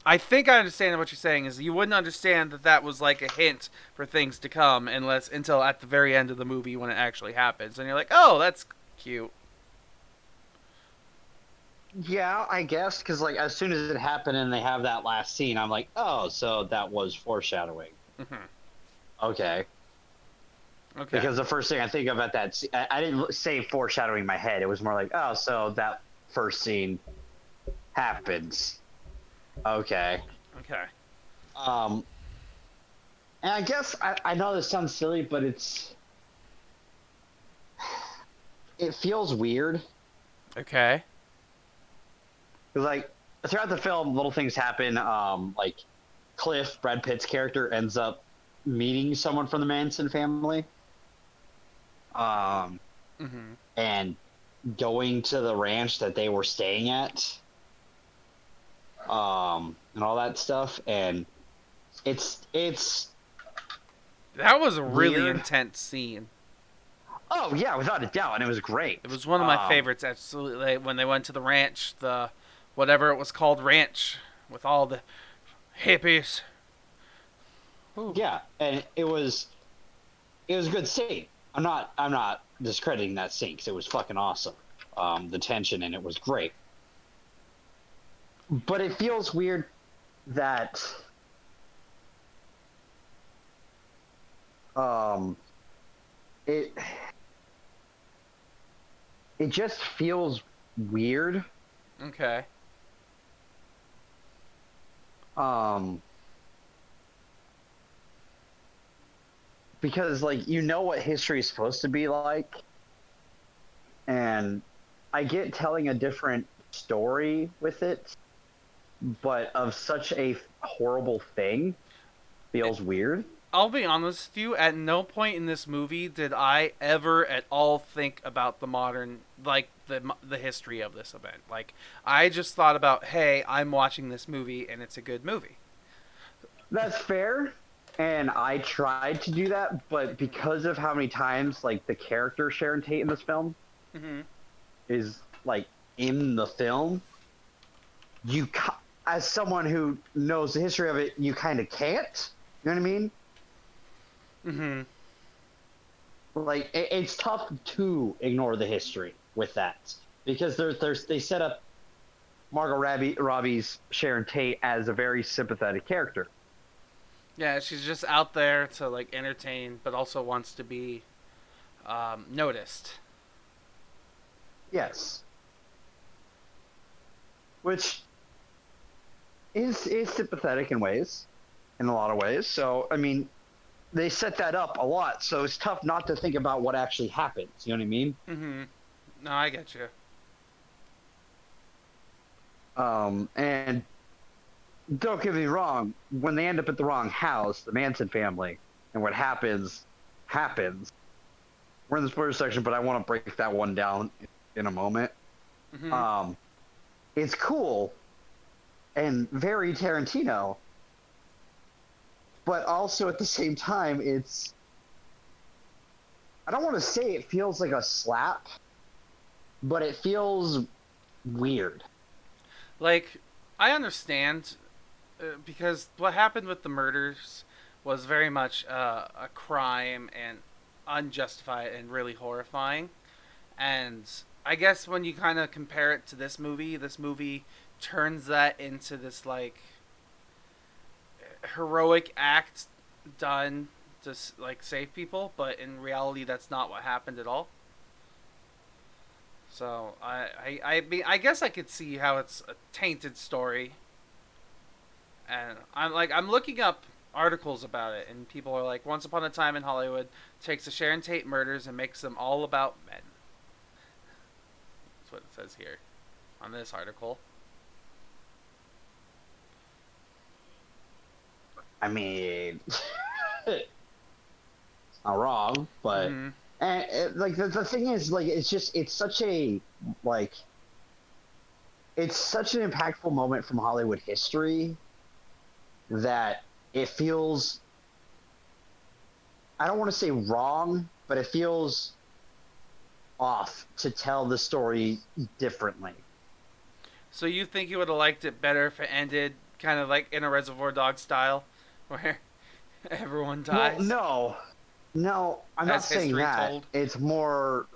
I think I understand what you're saying is you wouldn't understand that was like a hint for things to come until at the very end of the movie when it actually happens, and you're like, oh, that's cute. Yeah, I guess because like as soon as it happened and they have that last scene, I'm like, oh, so that was foreshadowing. Mm-hmm. Okay. Okay. Because the first thing I think of at that, I didn't say foreshadowing in my head. It was more like, oh, so that first scene happens. Okay. Okay. And I guess I know this sounds silly, but it feels weird. Okay. Because like throughout the film, little things happen. Like Cliff, Brad Pitt's character, ends up meeting someone from the Manson family. Mm-hmm. And going to the ranch that they were staying at. And all that stuff, and it's that was a really weird. intense scene. Oh yeah, without a doubt, and it was great. It was one of my favorites, absolutely. When they went to the ranch, the whatever it was called, ranch with all the hippies. Ooh. Yeah, and it was a good scene. I'm not discrediting that scene because it was fucking awesome. The tension in it was great. But it feels weird that it just feels weird. Okay. Because like you know what history is supposed to be like, and I get telling a different story with it, but of such a horrible thing feels weird. I'll be honest with you, at no point in this movie did I ever at all think about the modern, like, the history of this event. Like, I just thought about, hey, I'm watching this movie and it's a good movie. That's fair, and I tried to do that, but because of how many times, like, the character Sharon Tate in this film Mm-hmm. is, like, in the film, as someone who knows the history of it, you kind of can't. You know what I mean? Mm-hmm. Like it's tough to ignore the history with that because they set up Robbie's Sharon Tate as a very sympathetic character. Yeah, she's just out there to like entertain, but also wants to be noticed. Yes. Which is sympathetic in a lot of ways. So, I mean, they set that up a lot, so it's tough not to think about what actually happens. You know what I mean? Mm-hmm. No, I get you. And don't get me wrong, when they end up at the wrong house, the Manson family, and what happens. We're in the spoiler section, but I want to break that one down in a moment. Mm-hmm. It's cool and very Tarantino, but also at the same time, I don't want to say it feels like a slap, but it feels weird. Like, I understand because what happened with the murders was very much a crime and unjustified and really horrifying. And I guess when you kind of compare it to this movie turns that into this like heroic act done to like save people, but in reality that's not what happened at all. So I guess I could see how it's a tainted story, and I'm looking up articles about it, and people are like, Once Upon a Time in Hollywood takes the Sharon Tate murders and makes them all about men. That's what it says here on this article. I mean, it's not wrong, but like the thing is, like, it's such an impactful moment from Hollywood history that it feels, I don't want to say wrong, but it feels off to tell the story differently. So you think you would have liked it better if it ended kind of like in a Reservoir Dogs style, where everyone dies? Well, no, I'm not saying that. Told? It's more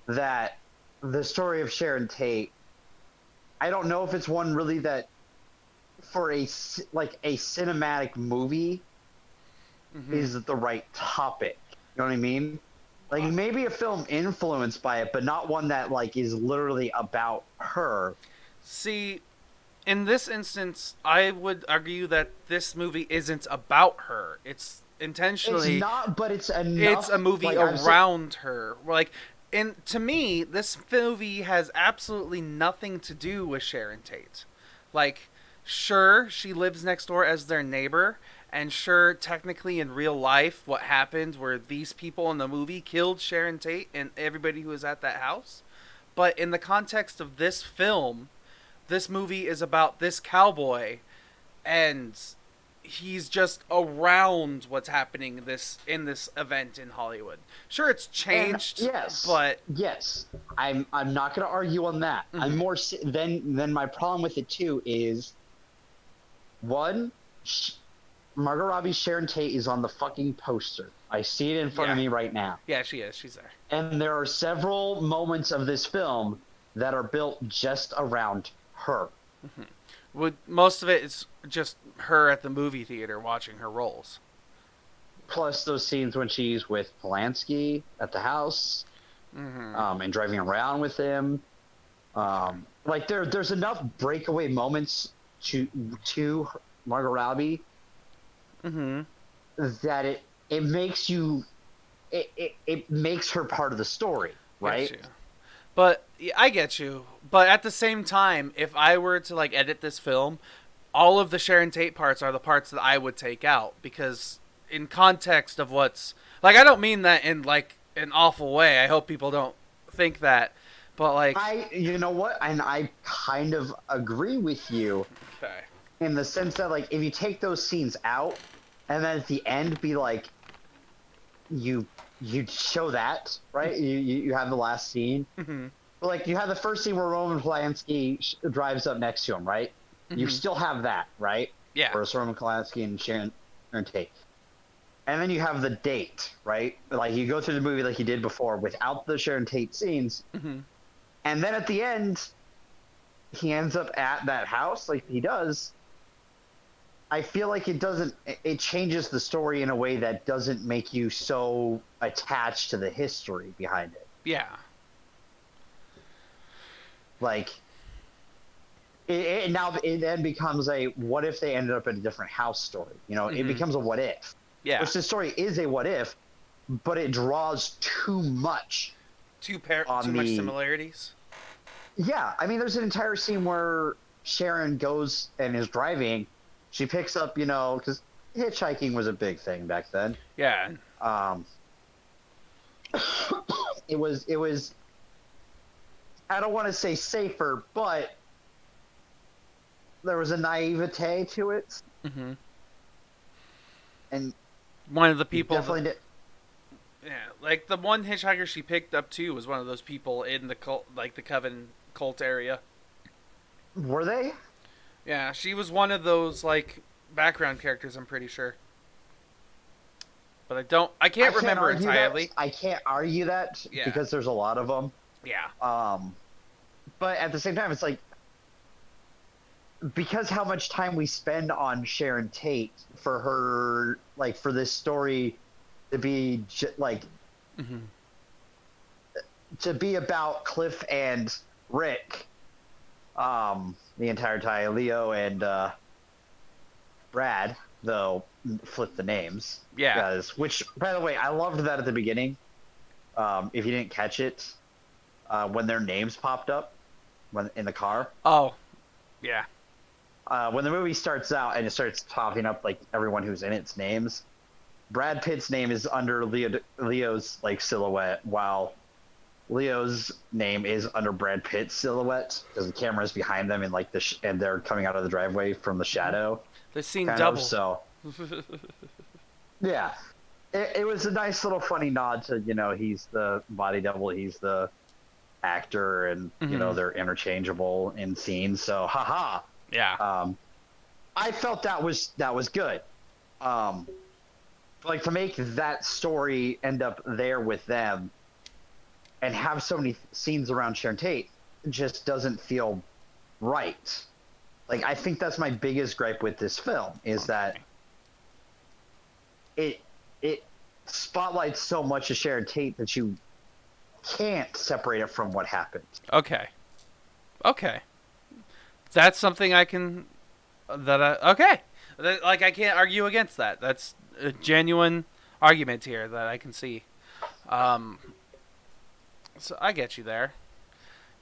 that the story of Sharon Tate, I don't know if it's one really that for a cinematic movie is the right topic. You know what I mean? Like, maybe a film influenced by it, but not one that like is literally about her. See, in this instance, I would argue that this movie isn't about her. It's intentionally. It's not, but it's enough. It's a movie like, around her. Like, and to me, this movie has absolutely nothing to do with Sharon Tate. Like, sure, she lives next door as their neighbor, and sure, technically in real life, what happened were these people in the movie killed Sharon Tate and everybody who was at that house. But in the context of this film, this movie is about this cowboy, and he's just around what's happening in this event in Hollywood. Sure, it's changed. And yes, but yes, I'm not going to argue on that. I'm more then my problem with it too is one, Margot Robbie's Sharon Tate is on the fucking poster. I see it in front of me right now. Yeah, she is. She's there. And there are several moments of this film that are built just around her. Most of it is just her at the movie theater watching her roles. Plus those scenes when she's with Polanski at the house, and driving around with him. Like there's enough breakaway moments to Margot Robbie that it makes you it makes her part of the story, right? But I get you. But at the same time, if I were to like edit this film, all of the Sharon Tate parts are the parts that I would take out, because in context of what's like, I don't mean that in like an awful way. I hope people don't think that. But like, you know what? And I kind of agree with you. Okay. In the sense that like if you take those scenes out and then at the end be like you show that, right? You have the last scene. But like you have the first scene where Roman Polanski drives up next to him, right? You still have that, right? Yeah. Where it's Roman Polanski and Sharon Tate. And then you have the date, right? Like you go through the movie like you did before without the Sharon Tate scenes. And then at the end, he ends up at that house like he does, I feel like it changes the story in a way that doesn't make you so attached to the history behind it. Yeah. Like, it then becomes a what if they ended up in a different house story. It becomes a what if. Yeah. Which the story is a what if, but it draws too much. Too much similarities. Yeah, I mean, there's an entire scene where Sharon goes and is driving. She picks up, because hitchhiking was a big thing back then. Yeah. It was. I don't want to say safer, but there was a naivete to it. Mm-hmm. And one of the people definitely did. Yeah, like the one hitchhiker she picked up too was one of those people in the cult, like the Coven cult area. Were they? Yeah, she was one of those like background characters. I'm pretty sure, but I can't remember entirely. I can't argue that because there's a lot of them. Yeah. But at the same time, it's like because how much time we spend on Sharon Tate for her, like for this story to be to be about Cliff and Rick, the entire time, Leo and Brad, though flip the names. Yeah. Which, by the way, I loved that at the beginning. If you didn't catch it, when their names popped up in the car. Oh, yeah. When the movie starts out and it starts popping up like everyone who's in its names, Brad Pitt's name is under Leo's like silhouette, while Leo's name is under Brad Pitt's silhouette because the camera's behind them and like and they're coming out of the driveway from the shadow. They're seeing double. So yeah, it was a nice little funny nod to he's the body double, he's the actor, and they're interchangeable in scenes. So haha. Yeah. I felt that was good. Like to make that story end up there with them and have so many scenes around Sharon Tate just doesn't feel right. Like I think that's my biggest gripe with this film is that it spotlights so much of Sharon Tate that you can't separate it from what happened. Okay. That's something I can. Okay. Like I can't argue against that. That's a genuine argument here that I can see. So I get you there.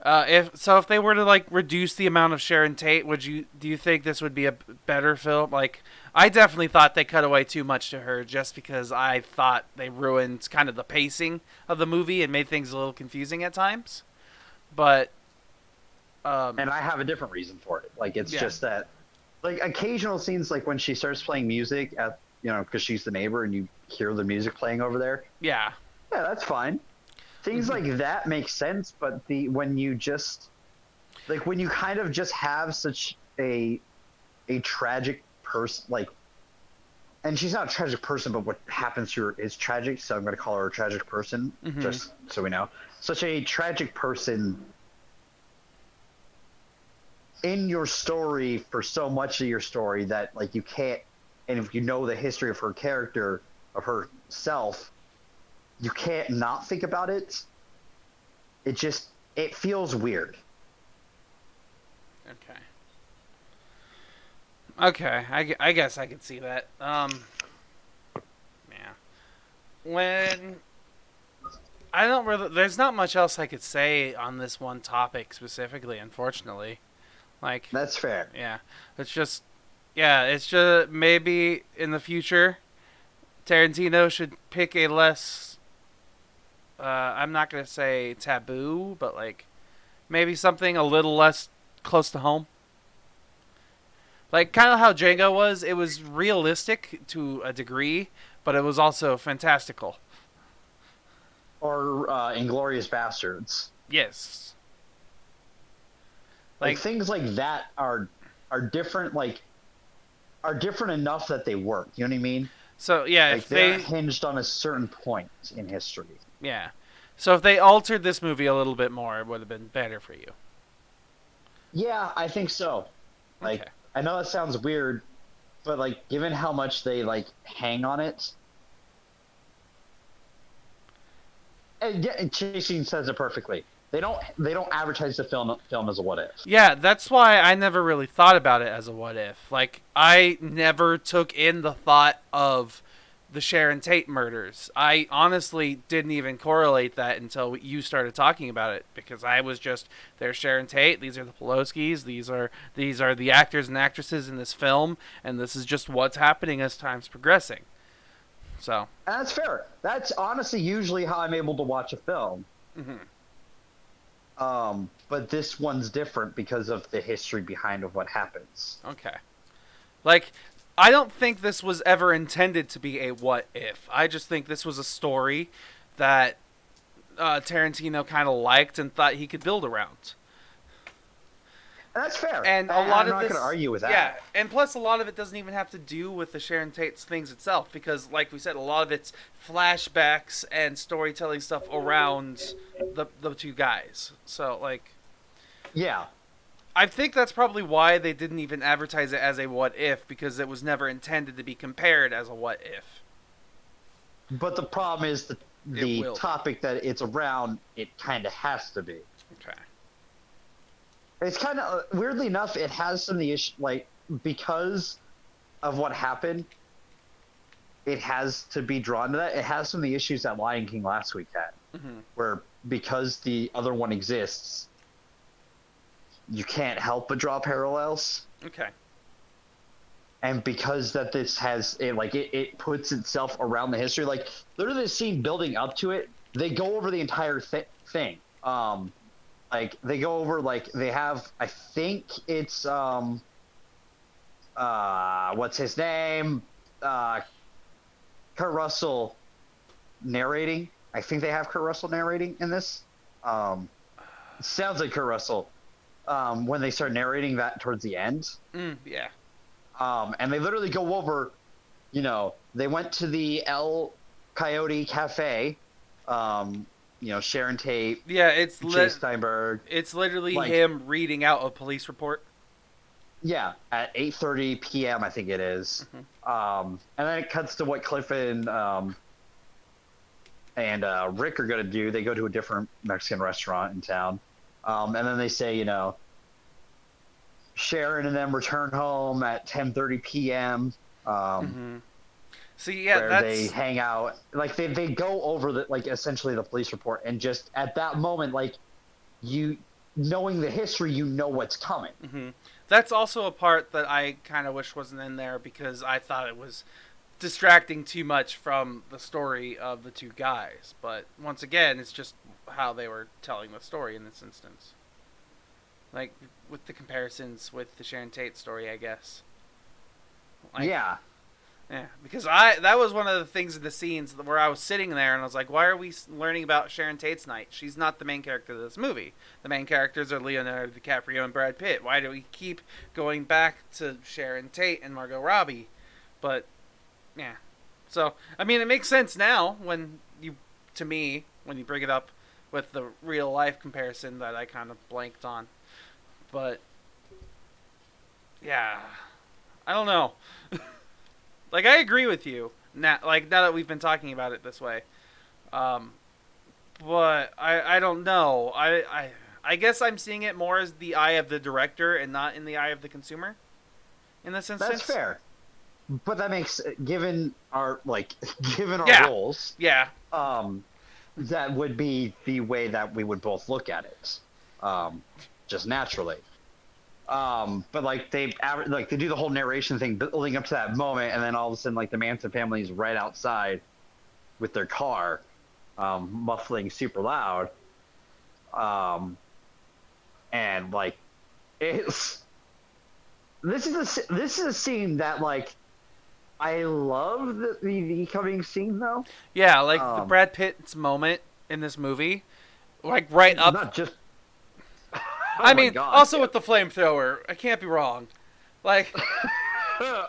If they were to like reduce the amount of Sharon Tate, do you think this would be a better film? Like I definitely thought they cut away too much to her just because I thought they ruined kind of the pacing of the movie and made things a little confusing at times. But and I have a different reason for it. Like it's just that like occasional scenes like when she starts playing music at because she's the neighbor and you hear the music playing over there. Yeah, that's fine. Things like that make sense, but when you just like when you kind of just have such a tragic person, like, and she's not a tragic person, but what happens to her is tragic, so I'm going to call her a tragic person, just so we know. Such a tragic person in your story for so much of your story that like you can't, and if you know the history of her character, of herself, you can't not think about it. It feels weird. Okay, I guess I could see that. Yeah. When there's not much else I could say on this one topic specifically, unfortunately. Like that's fair. Yeah, it's just maybe in the future, Tarantino should pick a less. I'm not gonna say taboo, but like maybe something a little less close to home. Like kind of how Django was. It was realistic to a degree, but it was also fantastical. Or Inglourious Bastards. Yes. Like things like that are different. Like are different enough that they work. You know what I mean? So yeah, like if they're hinged on a certain point in history. Yeah. So if they altered this movie a little bit more, it would have been better for you. Yeah, I think so. Like, Okay. I know that sounds weird, but like, given how much they like hang on it, and yeah, and Chasing says it perfectly. They don't advertise the film as a what if. Yeah, that's why I never really thought about it as a what if. Like, I never took in the thought of the Sharon Tate murders. I honestly didn't even correlate that until you started talking about it, because I was just, there's Sharon Tate, these are the Pelowskis, these are the actors and actresses in this film, and this is just what's happening as time's progressing. So, And that's fair. That's honestly usually how I'm able to watch a film. mhm. But this one's different because of the history behind of what happens. Okay. Like, I don't think this was ever intended to be a what if. I just think this was a story that Tarantino kind of liked and thought he could build around. And that's fair. And a I'm lot of not this, going to argue with that. yeah, and plus a lot of it doesn't even have to do with the Sharon Tate's things itself, because, like we said, a lot of it's flashbacks and storytelling stuff around the two guys. So, like, Yeah. I think that's probably why they didn't even advertise it as a what if, because it was never intended to be compared as a what if. But the problem is the will. topic that it's around, it kind of has to be. Okay. It's kind of, weirdly enough, it has some of the issue, like, because of what happened, it has to be drawn to that. It has some of the issues that Lion King last week had, where because the other one exists, you can't help but draw parallels. Okay. And because that this has it puts itself around the history, like literally the scene building up to it, they go over the entire thing. Like they go over, like they have, I think it's what's his name, Kurt Russell narrating. I think they have Kurt Russell narrating in this. Sounds like Kurt Russell when they start narrating that towards the end. Yeah. And they literally go over, they went to the El Coyote Cafe, Sharon Tate, Yeah, it's Chase Steinberg. it's literally like- him reading out a police report. Yeah, at 8:30 p.m. I think it is. And then it cuts to what Cliff and Rick are gonna do. They go to a different Mexican restaurant in town, and then they say, Sharon and them return home at 10:30 p.m. See, yeah, Where they hang out, like they go over the, like, essentially the police report, and just at that moment, like, you knowing the history, what's coming. That's also a part that I kind of wish wasn't in there, because I thought it was distracting too much from the story of the two guys. But once again, it's just how they were telling the story in this instance. Like, with the comparisons with the Sharon Tate story, I guess. Like, Yeah. Yeah, because that was one of the things in the scenes where I was sitting there and I was like, why are we learning about Sharon Tate's night? She's not the main character of this movie. The main characters are Leonardo DiCaprio and Brad Pitt. Why do we keep going back to Sharon Tate and Margot Robbie? But, yeah. So, I mean, it makes sense now when you bring it up with the real life comparison that I kind of blanked on. But, yeah, I don't know. Like, I agree with you now that we've been talking about it this way. But I don't know. I guess I'm seeing it more as the eye of the director and not in the eye of the consumer in this instance. That's fair. But that makes, given our Yeah. roles, Yeah. that would be the way that we would both look at it, just naturally. But like they do the whole narration thing building up to that moment, and then all of a sudden, like, the Manson family is right outside with their car, muffling super loud, and like this is a scene that, like, I love the coming scene though. Yeah, like the Brad Pitt's moment in this movie, like right up. Not just. I mean, God. also with the flamethrower, I can't be wrong. Like,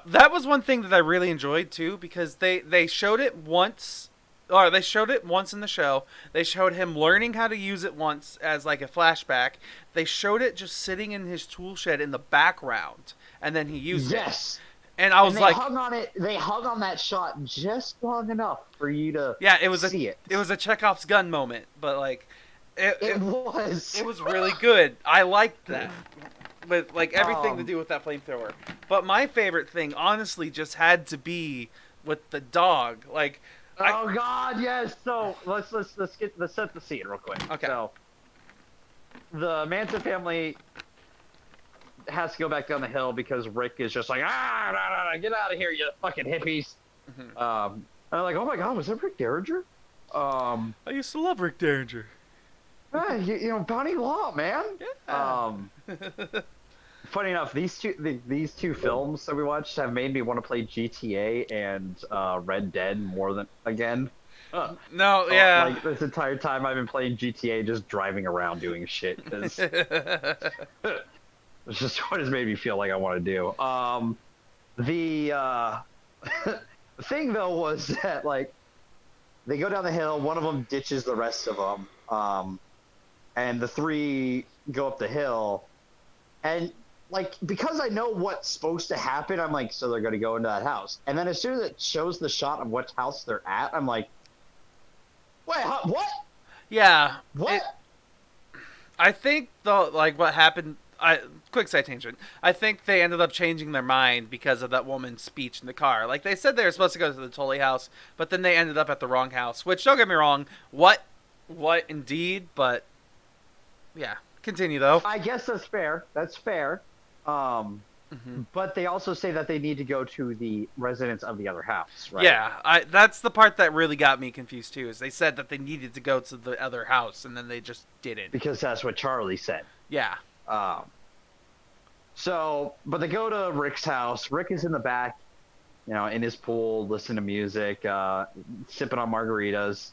that was one thing that I really enjoyed too, because they showed it once or they showed it once in the show. They showed him learning how to use it once as like a flashback. They showed it just sitting in his tool shed in the background, and then he used it. Yes. And I was they like, hung on it. They hung on that shot just long enough for you to it was a Chekhov's gun moment, but like, it was. It was really good. I liked that. With like everything to do with that flamethrower. But my favorite thing, honestly, just had to be with the dog. Like, oh God, yes. So let's set the scene real quick. Okay. So the Manson family has to go back down the hill because Rick is just like, get out of here, you fucking hippies. Mm-hmm. And I'm like, oh my God, was that Rick Derringer? I used to love Rick Derringer. You know, Bonnie Law, man. Yeah. Funny enough, these two films that we watched have made me want to play GTA and Red Dead more than again. No, yeah. Like this entire time I've been playing GTA, just driving around doing shit. It's just what has made me feel like I want to do. The thing though was that like they go down the hill, one of them ditches the rest of them. And the three go up the hill, and like because I know what's supposed to happen, I'm like, so they're gonna go into that house. And then as soon as it shows the shot of what house they're at, I'm like, wait, what? Yeah. What? I think though, like what happened. Quick side tangent. I think they ended up changing their mind because of that woman's speech in the car. Like they said they were supposed to go to the Tully house, but then they ended up at the wrong house. Which don't get me wrong, what indeed, but. Yeah. Continue though. I guess that's fair. That's fair. But they also say that they need to go to the residents of the other house, right? Yeah, that's the part that really got me confused too. Is they said that they needed to go to the other house and then they just didn't. Because that's what Charlie said. Yeah. So, but they go to Rick's house. Rick is in the back, you know, in his pool, listening to music, sipping on margaritas.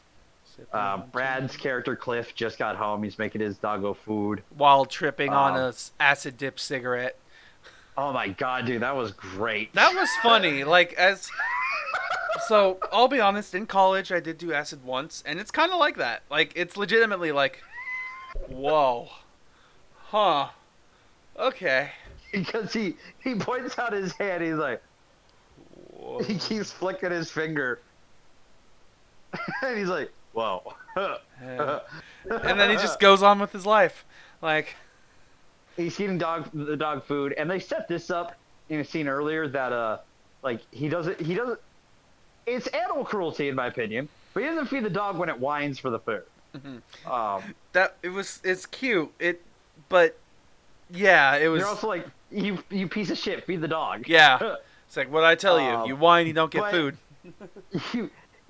Brad's character Cliff just got home. He's making his doggo food while tripping on a acid dip cigarette. Oh my God, dude, that was great. That was funny. So I'll be honest. In college, I did do acid once, and it's kind of like that. Like it's legitimately like, whoa, huh, okay. Because he points out his hand. He's like, whoa. He keeps flicking his finger, and he's like. Whoa. And then he just goes on with his life. Like he's eating the dog food, and they set this up in a scene earlier that like he doesn't it's animal cruelty in my opinion, but he doesn't feed the dog when it whines for the food. It's cute. But yeah, it was. You're also like you piece of shit, feed the dog. Yeah. It's like what I tell you. You whine, you don't get food.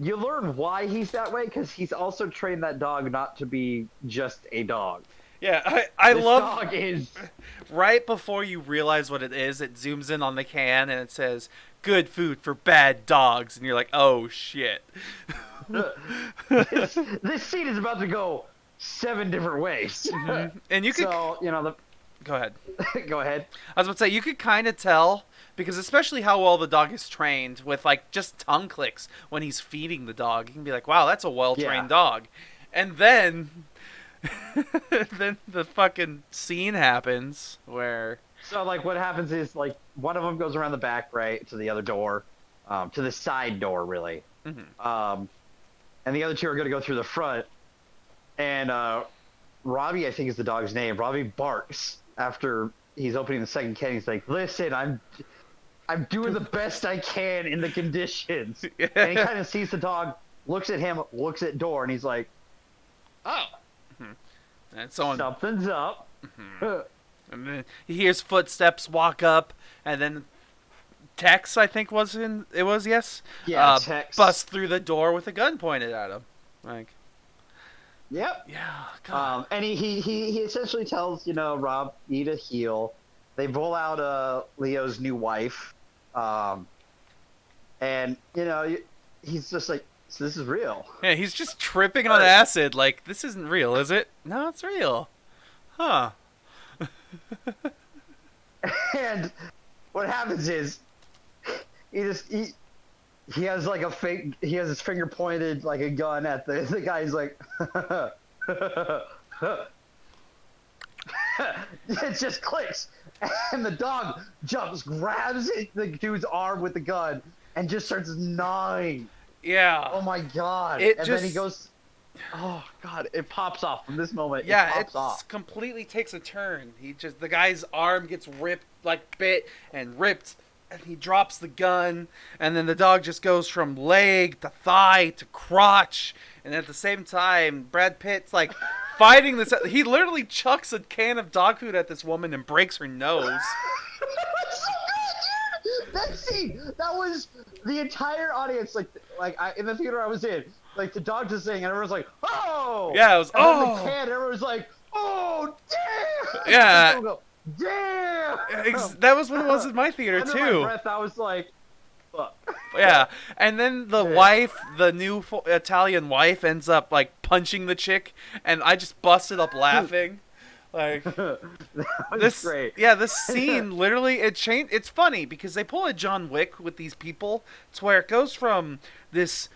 You learn why he's that way because he's also trained that dog not to be just a dog. Yeah, I love. Dog is right before you realize what it is. It zooms in on the can and it says "Good food for bad dogs," and you're like, "Oh shit!" this scene is about to go 7 different ways. Mm-hmm. And you could, go ahead. Go ahead. I was about to say you could kind of tell. Because especially how well the dog is trained with like just tongue clicks when he's feeding the dog, you can be like, "Wow, that's a well-trained dog." And then, then the fucking scene happens where. So like, what happens is like one of them goes around the back, right, to the other door, to the side door, really. Mm-hmm. And the other two are going to go through the front. And Robbie, I think is the dog's name. Robbie barks after he's opening the second can. He's like, "Listen, I'm doing the best I can in the conditions." And he kind of sees the dog, looks at him, looks at door, and he's like, "Oh, and something's up." And then he hears footsteps walk up, and then Tex, I think yes, Tex busts through the door with a gun pointed at him, like. Yep. Yeah. God. And he essentially tells Rob, "Need a heel." They roll out Leo's new wife. And he's just like, "So this is real." Yeah, he's just tripping on acid. Like, this isn't real, is it? No, it's real. Huh. And what happens is he he has like he has his finger pointed like a gun at the guy. He's like, it just clicks, and the dog jumps, grabs the dude's arm with the gun, and just starts gnawing. Yeah. Oh my god! Then he goes. Oh god! It pops off from this moment. Yeah, it pops off. Completely takes a turn. The guy's arm gets ripped, like bit and ripped, and he drops the gun, and then the dog just goes from leg to thigh to crotch, and at the same time, Brad Pitt's like fighting this. He literally chucks a can of dog food at this woman and breaks her nose. That scene, that was the entire audience, in the theater I was in, like the dog just saying, and everyone's like, "Oh!" Yeah, it was, and "Oh!" then the can, everyone was like, "Oh, damn!" Yeah. Go, damn! That was what it was in my theater Under too. my breath, I was like, "Fuck." Yeah, and then the wife, the new Italian wife, ends up like punching the chick, and I just busted up laughing. Like this, great. Yeah, this scene literally it changed. It's funny because they pull a John Wick with these people, to where it goes from this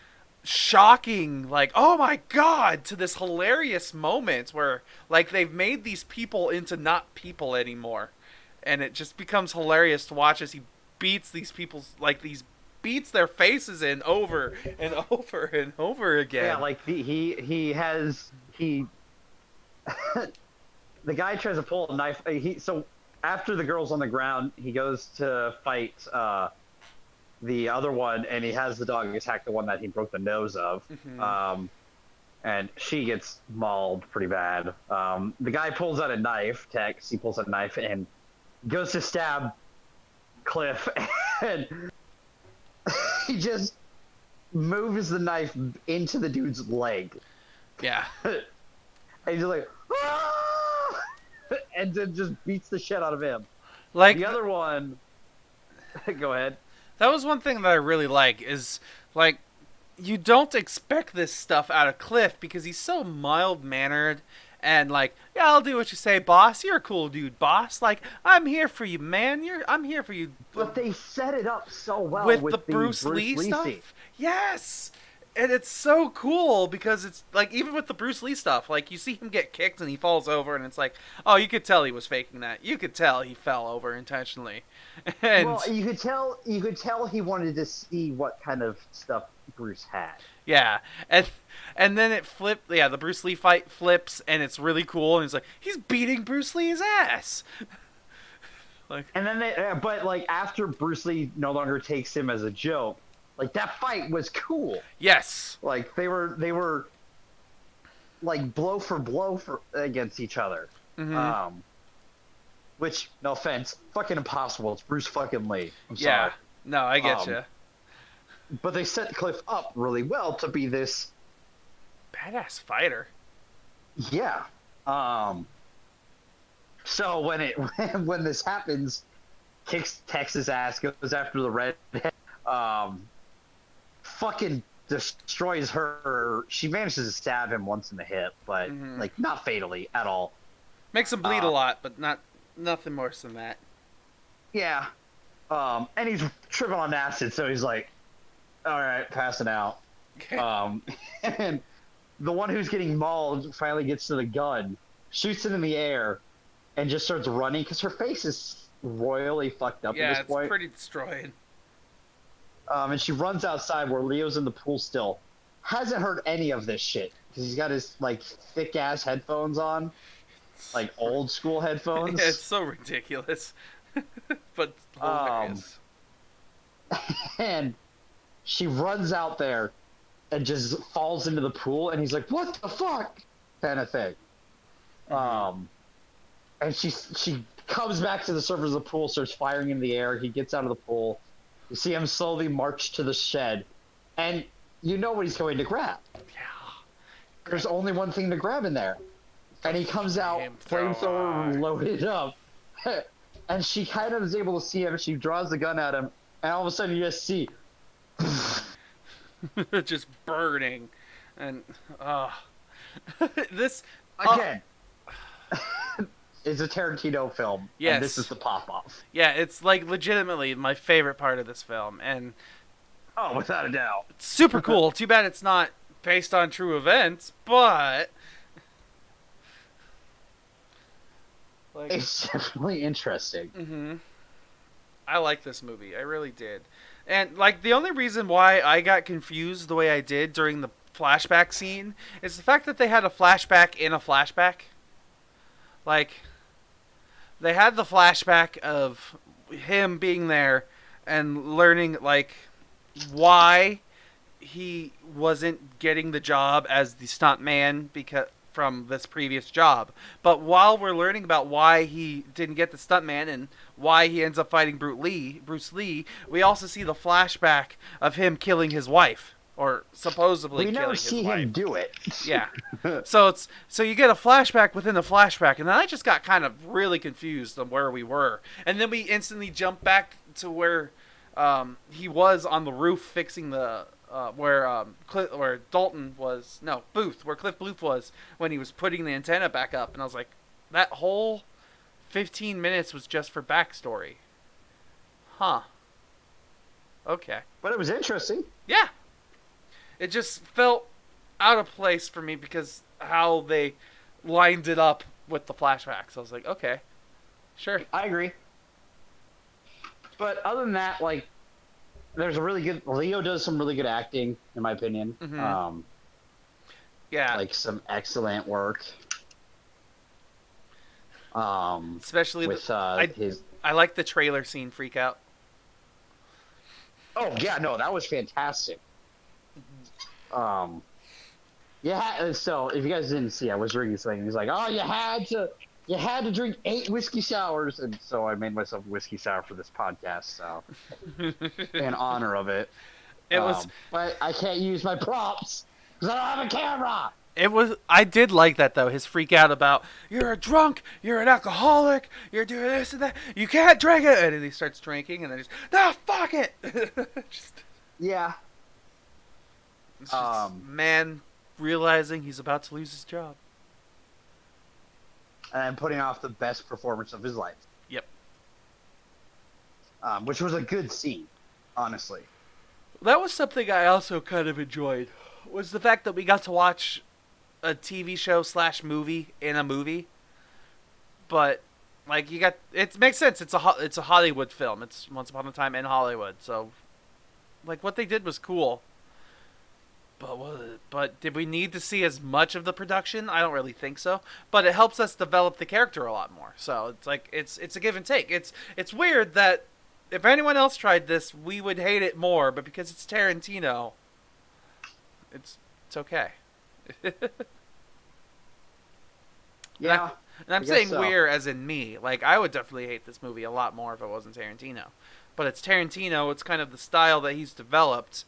shocking, like, oh my god, to this hilarious moment where like they've made these people into not people anymore, and it just becomes hilarious to watch as he beats these people's beats their faces in over and over and over again. Yeah, like he the guy tries to pull a knife. So after the girl's on the ground, he goes to fight the other one, and he has the dog attack the one that he broke the nose of. Mm-hmm. And she gets mauled pretty bad. The guy pulls out a knife. Tex, he pulls out a knife and goes to stab Cliff, and he just moves the knife into the dude's leg. Yeah. And he's like, "Ah!" and then just beats the shit out of him. Like the other one, go ahead. That was one thing that I really like is like you don't expect this stuff out of Cliff because he's so mild mannered and like, yeah, I'll do what you say, boss. You're a cool dude, boss. Like, I'm here for you, man. I'm here for you. But they set it up so well with the Bruce Lee stuff. Scene. Yes. And it's so cool because it's like even with the Bruce Lee stuff, like you see him get kicked and he falls over, and it's like, oh, you could tell he was faking that. You could tell he fell over intentionally. And well, you could tell he wanted to see what kind of stuff Bruce had. Yeah, and then it flipped. Yeah, the Bruce Lee fight flips, and it's really cool. And he's like, he's beating Bruce Lee's ass. Like, and then but like after Bruce Lee no longer takes him as a joke. Like, that fight was cool. Yes. Like, they were like, blow for blow against each other. Mm-hmm. Which, no offense, fucking impossible. It's Bruce fucking Lee. I'm sorry. Yeah. No, I get you. But they set Cliff up really well to be this... badass fighter. Yeah. So, when this happens, kicks Tex's ass, goes after the redhead, fucking destroys her. She manages to stab him once in the hip, but like not fatally at all. Makes him bleed a lot, but nothing worse than that. Yeah. And he's tripping on acid, so he's like, all right, passing out. Okay. And the one who's getting mauled finally gets to the gun, shoots it in the air, and just starts running because her face is royally fucked up at this point. Yeah, it's pretty destroyed. And she runs outside where Leo's in the pool still. Hasn't heard any of this shit because he's got his like thick ass headphones on, like old school headphones. Yeah, it's so ridiculous, but hilarious. And she runs out there and just falls into the pool, and he's like, "What the fuck?" kind of thing. And she comes back to the surface of the pool, starts firing in the air. He gets out of the pool. You see him slowly march to the shed, and you know what he's going to grab. Yeah. There's only one thing to grab in there. And he comes out, flamethrower loaded up. And she kind of is able to see him. She draws the gun at him, and all of a sudden you just see... just burning. And, this... Again. It's a Tarantino film. Yes. And this is the pop-off. Yeah, it's like legitimately my favorite part of this film. And Oh, without a doubt. It's super cool. Too bad it's not based on true events, but like, It's definitely interesting. mm-hmm. I like this movie. I really did. And like the only reason why I got confused the way I did during the flashback scene is the fact that they had a flashback in a flashback. Like they had the flashback of him being there and learning like why he wasn't getting the job as the stunt man because from this previous job. But while we're learning about why he didn't get the stuntman and why he ends up fighting Bruce Lee, we also see the flashback of him killing his wife, or supposedly We killing never his see wife. him do it. Yeah. So you get a flashback within a flashback, and then I just got kind of really confused on where we were, and then we instantly jump back to where he was on the roof fixing the where Dalton was Booth, where Cliff Booth was when he was putting the antenna back up, and I was like, that whole 15 minutes was just for backstory. Huh. Okay. But it was interesting. Yeah. It just felt out of place for me because how they lined it up with the flashbacks. I was like, okay, sure. I agree. But other than that, like, there's a really good... Leo does some really good acting, in my opinion. Mm-hmm. Yeah. Like, some excellent work. Especially with his... I like the trailer scene freak out. Oh, yeah, no, that was fantastic. Yeah, so if you guys didn't see, I was reading something. He's like, "Oh, you had to drink 8 whiskey sours," and so I made myself a whiskey sour for this podcast. So, in honor of it, It was, but I can't use my props because I don't have a camera. It was. I did like that though. His freak out about you're a drunk, you're an alcoholic, you're doing this and that. You can't drink it, and then he starts drinking, and then he's fuck it. Yeah. It's just man realizing he's about to lose his job. And putting off the best performance of his life. Yep. Which was a good scene, honestly. That was something I also kind of enjoyed. Was the fact that we got to watch a TV show / movie in a movie. But like it makes sense. It's a Hollywood film. It's Once Upon a Time in Hollywood. So like what they did was cool. But did we need to see as much of the production? I don't really think so. But it helps us develop the character a lot more. So it's like it's a give and take. It's weird that if anyone else tried this, we would hate it more. But because it's Tarantino, it's okay. Yeah. And I'm I guess saying so. we're as in me. Like I would definitely hate this movie a lot more if it wasn't Tarantino. But it's Tarantino. It's kind of the style that he's developed.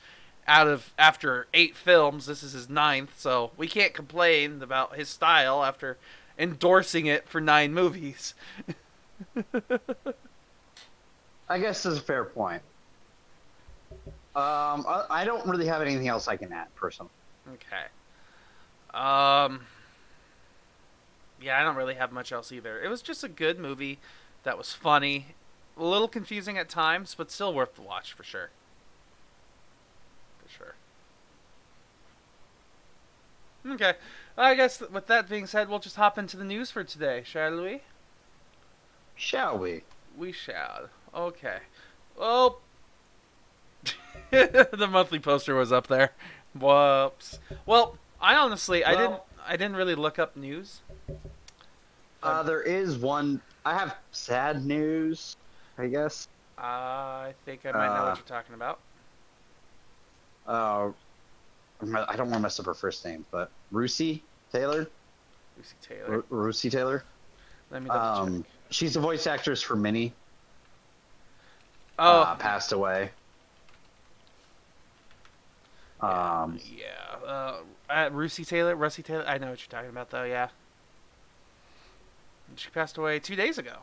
After 8 films, this is his 9th, so we can't complain about his style after endorsing it for 9 movies. I guess that's a fair point. I don't really have anything else I can add, personally. Okay. Yeah, I don't really have much else either. It was just a good movie that was funny, a little confusing at times, but still worth the watch for sure. Sure. Okay. I guess with that being said, we'll just hop into the news for today, shall we? Shall we? We shall. Okay. Oh. The monthly poster was up there. Whoops. Well, I didn't really look up news. There is one. I have sad news, I guess. I think I might know what you're talking about. I don't want to mess up her first name, but Russi Taylor. Lucy Taylor. Russi Taylor. Let me double check. She's the voice actress for Minnie. Oh. Passed away. Russi Taylor. I know what you're talking about, though. Yeah. She passed away 2 days ago.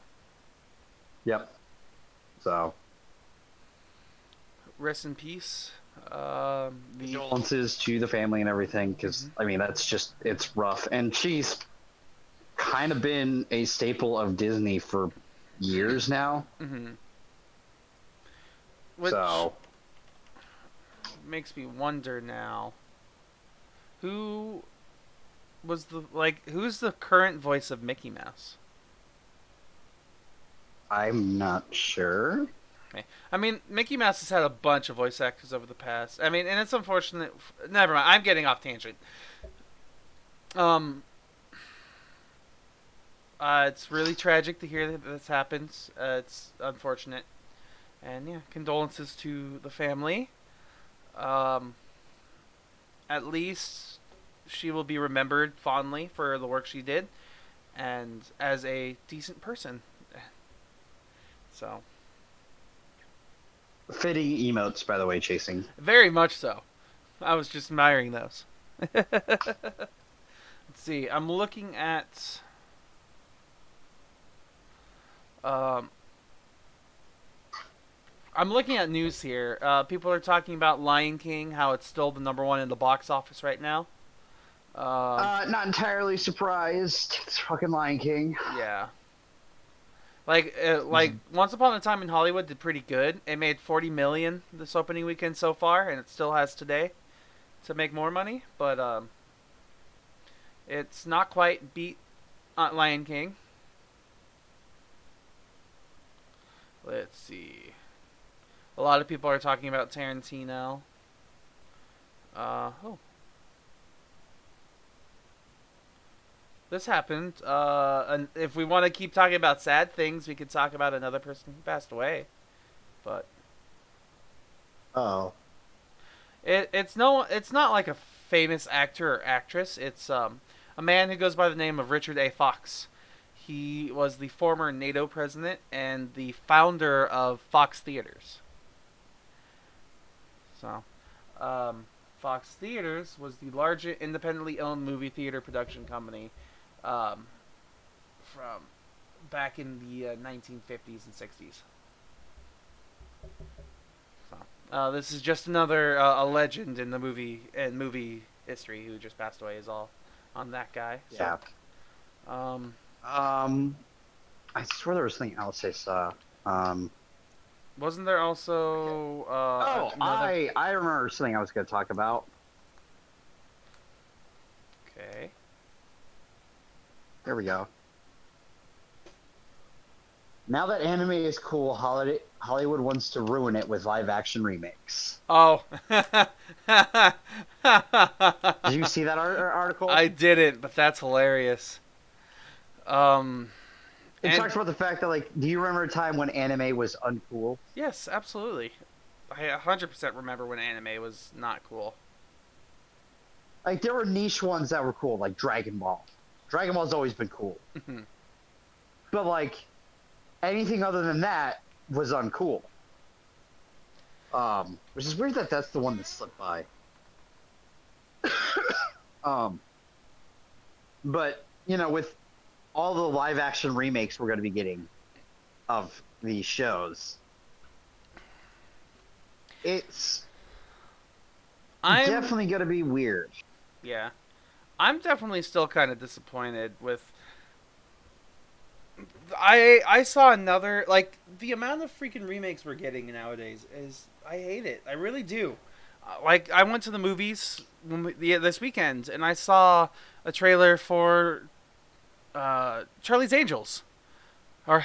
Yep. So. Rest in peace. Condolences to the family and everything, because I mean it's rough, and she's kind of been a staple of Disney for years now. Mm-hmm. makes me wonder now. Who's the current voice of Mickey Mouse? I'm not sure. Okay. I mean, Mickey Mouse has had a bunch of voice actors over the past. I mean, and it's unfortunate. Never mind. I'm getting off tangent. It's really tragic to hear that this happens. It's unfortunate, and yeah, condolences to the family. At least she will be remembered fondly for the work she did, and as a decent person. So. Fitting emotes, by the way, chasing. Very much so. I was just admiring those. Let's see. I'm looking at. I'm looking at news here. People are talking about Lion King, how it's still the #1 in the box office right now. Not entirely surprised. It's fucking Lion King. Yeah. Like Once Upon a Time in Hollywood did pretty good. It made $40 million this opening weekend so far, and it still has today to make more money. But it's not quite beat Lion King. Let's see. A lot of people are talking about Tarantino. This happened. And if we want to keep talking about sad things, we could talk about another person who passed away. But Oh. it's not like a famous actor or actress. It's a man who goes by the name of Richard A. Fox. He was the former NATO president and the founder of Fox Theaters. So, Fox Theaters was the largest independently owned movie theater production company from back in the 1950s and 60s. So, this is just another a legend in the movie history who just passed away. Is all on that guy. So, Yeah. I swear there was something else I saw. Wasn't there also? I remember something I was going to talk about. Okay. There we go. Now that anime is cool, Hollywood wants to ruin it with live-action remakes. Oh. Did you see that article? I didn't, but that's hilarious. It talks about the fact that, like, do you remember a time when anime was uncool? Yes, absolutely. I 100% remember when anime was not cool. Like, there were niche ones that were cool, like Dragon Ball. Dragon Ball's always been cool. But, like, anything other than that was uncool. Which is weird that that's the one that slipped by. But, you know, with all the live-action remakes we're going to be getting of these shows, it's definitely going to be weird. Yeah. I'm definitely still kind of disappointed with... I saw another... Like, the amount of freaking remakes we're getting nowadays is... I hate it. I really do. Like, I went to the movies this weekend, and I saw a trailer for Charlie's Angels. Oh,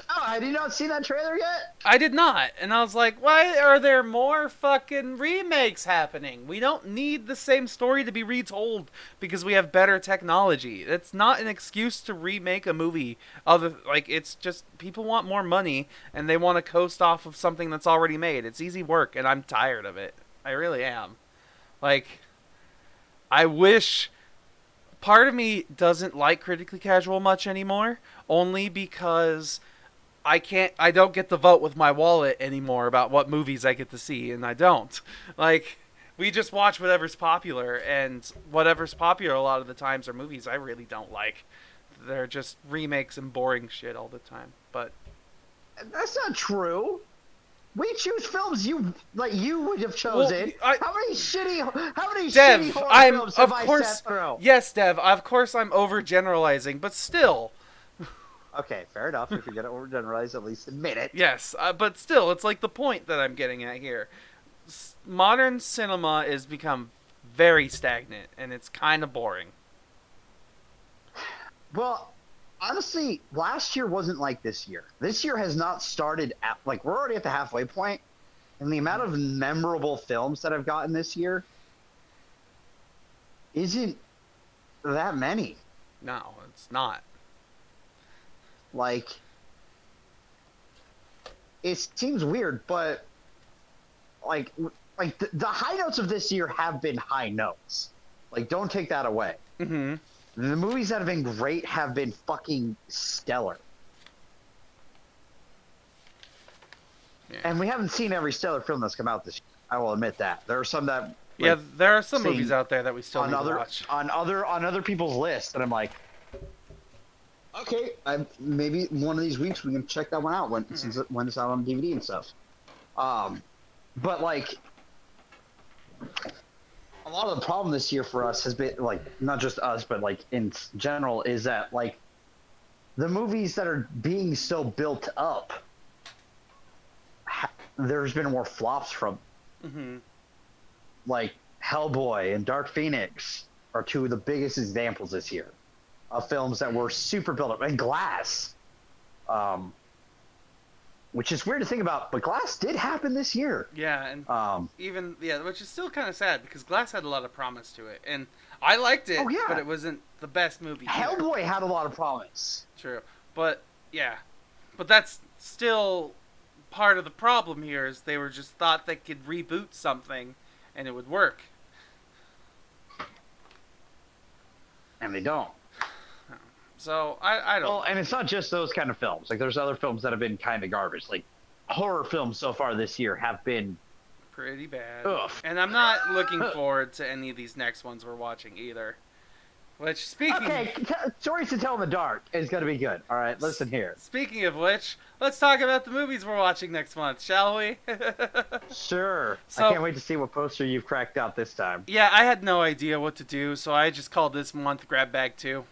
I did not see that trailer yet? I did not. And I was like, why are there more fucking remakes happening? We don't need the same story to be retold because we have better technology. It's not an excuse to remake a movie. It's just people want more money and they want to coast off of something that's already made. It's easy work and I'm tired of it. I really am. Like, I wish... Part of me doesn't like Critically Casual much anymore, only because I don't get to vote with my wallet anymore about what movies I get to see, and I don't. Like, we just watch whatever's popular, and whatever's popular a lot of the times are movies I really don't like. They're just remakes and boring shit all the time. But that's not true. We choose films you would have chosen. Well, how many shitty Dev, horror films have I sat through? Yes, Dev, of course I'm overgeneralizing, but still. Okay, fair enough. If you're gonna overgeneralize, at least admit it. Yes, but still, it's like the point that I'm getting at here. modern cinema is become very stagnant, and it's kind of boring. Well, honestly, last year wasn't like this year. This year has not started at, like, we're already at the halfway point, and the amount of memorable films that I've gotten this year isn't that many. No, it's not. Like, it seems weird, but like the high notes of this year have been high notes. Like, don't take that away. Mm-hmm. The movies that have been great have been fucking stellar. Yeah. And we haven't seen every stellar film that's come out this year. I will admit that. There are some that, like, Yeah, there are some seen movies out there that we still on need to other watch. on other people's lists, and I'm like, okay, maybe one of these weeks we can check that one out when it's out on DVD and stuff. But like, a lot of the problem this year for us has been, like, not just us, but like in general, is that, like, the movies that are being so built up, there's been more flops from. Mm-hmm. Like, Hellboy and Dark Phoenix are two of the biggest examples this year of films that were super built up. And Glass, which is weird to think about, but Glass did happen this year. Yeah, and which is still kind of sad because Glass had a lot of promise to it, and I liked it, but it wasn't the best movie. Hellboy had a lot of promise. True, but that's still part of the problem here. Is they were just thought they could reboot something, and it would work, and they don't. So I don't. Well, and it's not just those kind of films. Like, there's other films that have been kind of garbage. Like, horror films so far this year have been pretty bad. Ugh. And I'm not looking forward to any of these next ones we're watching either. Which, speaking... Okay, Stories to Tell in the Dark is going to be good. All right, listen here. Speaking of which, let's talk about the movies we're watching next month, shall we? Sure. So, I can't wait to see what poster you've cracked out this time. Yeah, I had no idea what to do, so I just called this month Grab Bag 2.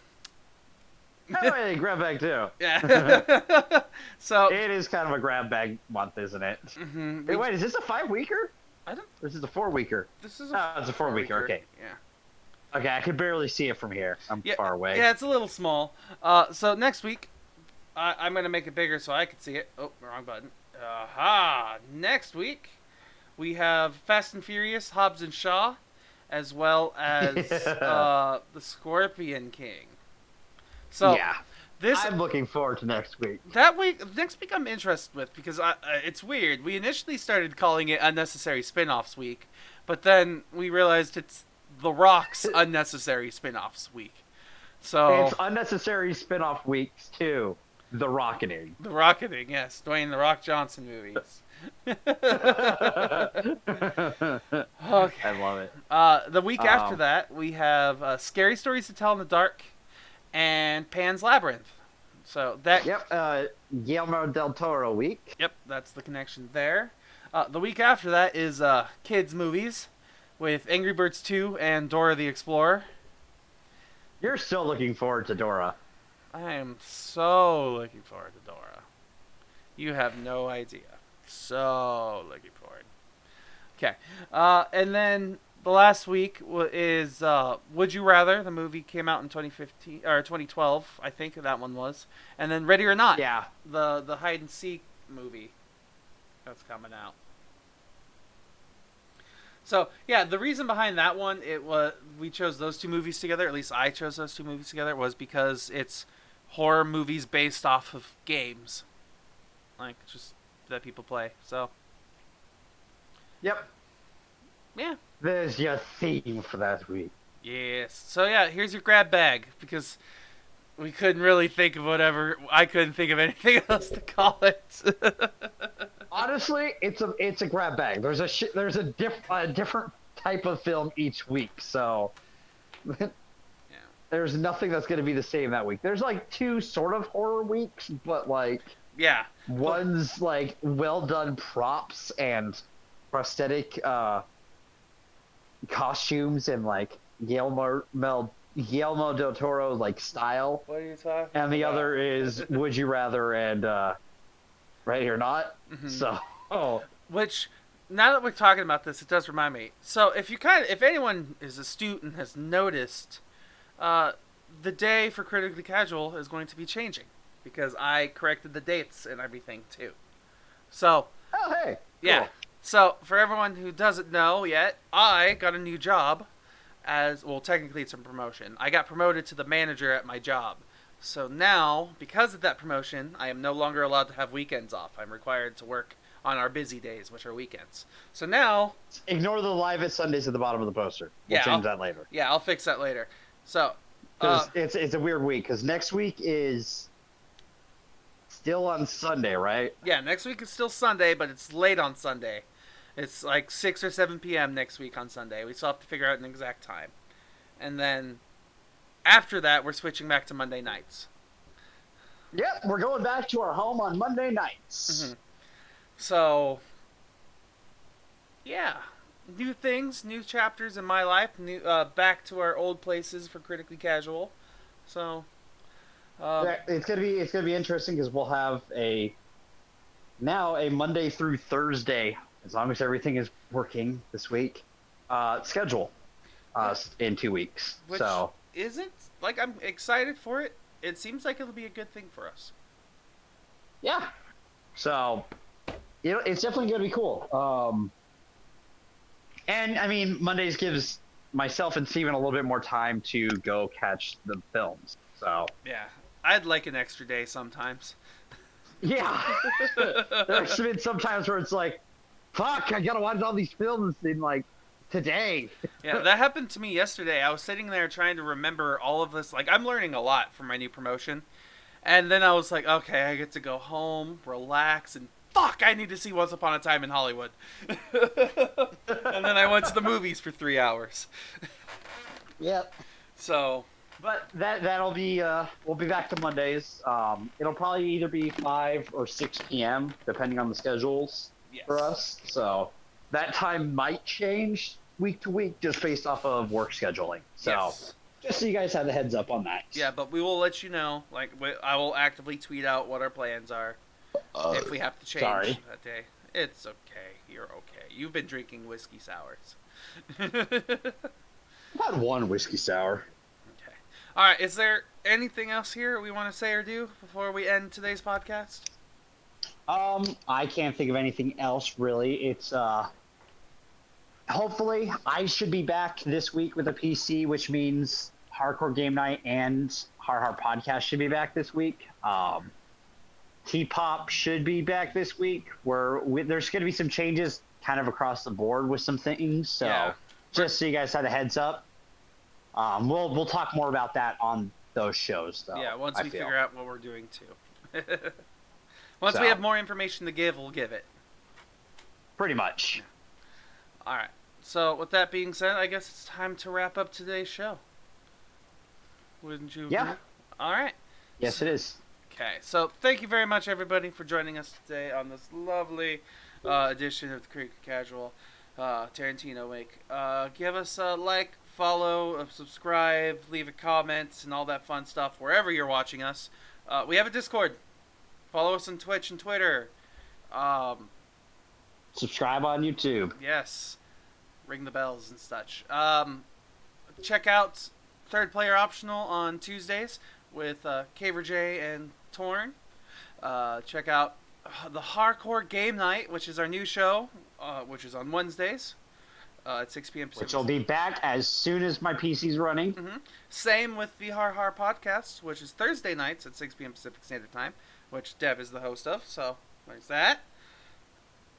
Oh, hey, grab bag too. Yeah. So it is kind of a grab bag month, isn't it? Mm-hmm. Hey, wait, is this a 5-weeker? I don't. This is a 4-weeker. This is it's a 4-weeker. Okay. Yeah. Okay, I could barely see it from here. I'm far away. Yeah, it's a little small. So next week, I'm gonna make it bigger so I can see it. Oh, wrong button. Aha! Next week, we have Fast and Furious, Hobbs and Shaw, as well as the Scorpion King. So yeah, I'm looking forward to next week. Next week I'm interested with, because it's weird. We initially started calling it Unnecessary Spin-Offs Week, but then we realized it's The Rock's Unnecessary Spin-Offs Week. So it's Unnecessary Spin-Off Weeks too. The Rocketing. The Rocketing, yes. Dwayne The Rock Johnson movies. Okay. I love it. The week after that, we have Scary Stories to Tell in the Dark and Pan's Labyrinth. So that. Yep. Guillermo del Toro week. Yep, that's the connection there. The week after that is kids movies with Angry Birds 2 and Dora the Explorer. You're still looking forward to Dora. I am so looking forward to Dora. You have no idea. So looking forward. Okay. And then the last week is Would You Rather. The movie came out in 2015 or 2012, I think that one was. And then Ready or Not. Yeah. The hide and seek movie that's coming out. So yeah, the reason behind that one, we chose those two movies together. At least I chose those two movies together, was because it's horror movies based off of games, like just that people play. So. Yep. Yeah. There's your theme for that week. Yes. So yeah, here's your grab bag, because we couldn't really think of I couldn't think of anything else to call it. Honestly, it's a grab bag. There's a different type of film each week, so yeah. There's nothing that's going to be the same that week. There's like two sort of horror weeks, but like one's like well done props and prosthetic costumes and like Guillermo del Toro like style. What are you talking about? And the other is Would You Rather and Ready or Not. Mm-hmm. So, which now that we're talking about this, it does remind me. So if anyone is astute and has noticed, the day for Critically Casual is going to be changing because I corrected the dates and everything too. So, Oh, hey. yeah. Cool. So for everyone who doesn't know yet, I got a new job technically it's a promotion. I got promoted to the manager at my job. So now, because of that promotion, I am no longer allowed to have weekends off. I'm required to work on our busy days, which are weekends. So now... Ignore the live at Sundays at the bottom of the poster. We'll change that later. Yeah, I'll fix that later. So... it's a weird week, because next week is still on Sunday, right? Yeah, next week is still Sunday, but it's late on Sunday. It's like 6 or 7 p.m. next week on Sunday. We still have to figure out an exact time. And then... after that, we're switching back to Monday nights. Yep, we're going back to our home on Monday nights. Mm-hmm. So, yeah. New things, new chapters in my life. Back to our old places for Critically Casual. So, it's gonna be interesting because we'll have a Monday through Thursday, as long as everything is working this week, schedule in 2 weeks. Which isn't, like, I'm excited for it. It seems like it'll be a good thing for us. Yeah. So, it's definitely going to be cool. And, I mean, Mondays gives myself and Steven a little bit more time to go catch the films. So. Yeah. I'd like an extra day sometimes. Yeah. There's been some times where it's like, fuck, I got to watch all these films in, like, today. Yeah, that happened to me yesterday. I was sitting there trying to remember all of this. Like, I'm learning a lot from my new promotion. And then I was like, okay, I get to go home, relax, and fuck, I need to see Once Upon a Time in Hollywood. And then I went to the movies for 3 hours. Yep. So... but that'll be, we'll be back to Mondays. It'll probably either be 5 or 6 p.m., depending on the schedules for us. So that time might change week to week just based off of work scheduling. So just so you guys have the heads up on that. Yeah, but we will let you know. Like, I will actively tweet out what our plans are if we have to change that day. It's okay. You're okay. You've been drinking whiskey sours. I've had one whiskey sour. Okay. All right. Is there anything else here we want to say or do before we end today's podcast? I can't think of anything else really. It's hopefully I should be back this week with a PC, which means Hardcore Game Night and Har Podcast should be back this week. T-Pop should be back this week. There's going to be some changes kind of across the board with some things. So just so you guys have a heads up, we'll talk more about that on those shows. Though, yeah, once we figure out what we're doing too. Once we have more information to give, we'll give it. Pretty much. All right. So with that being said, I guess it's time to wrap up today's show. Wouldn't you agree? Yeah. All right. Yes, it is. Okay. So thank you very much, everybody, for joining us today on this lovely edition of the Critically Casual Tarantino week. Give us a like, follow, subscribe, leave a comment, and all that fun stuff wherever you're watching us. We have a Discord. Follow us on Twitch and Twitter. Subscribe on YouTube. Yes. Ring the bells and such. Check out Third Player Optional on Tuesdays with Caver J and Torn. Check out the Hardcore Game Night, which is our new show, which is on Wednesdays at 6 p.m. Which will be back as soon as my PC's running. Mm-hmm. Same with the Har Podcast, which is Thursday nights at 6 p.m. Pacific Standard Time, which Dev is the host of, so there's that.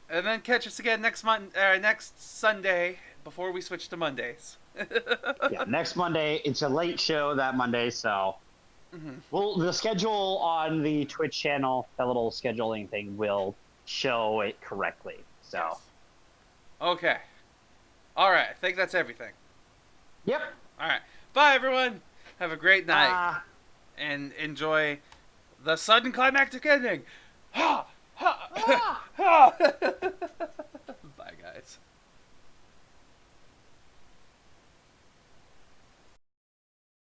And then catch us again next Sunday before we switch to Mondays. Yeah, next Monday. It's a late show that Monday, so the schedule on the Twitch channel, that little scheduling thing, will show it correctly. So, yes. Okay. All right. I think that's everything. Yep. All right. Bye, everyone. Have a great night and enjoy the sudden climactic ending. Ha! Ha! Ha!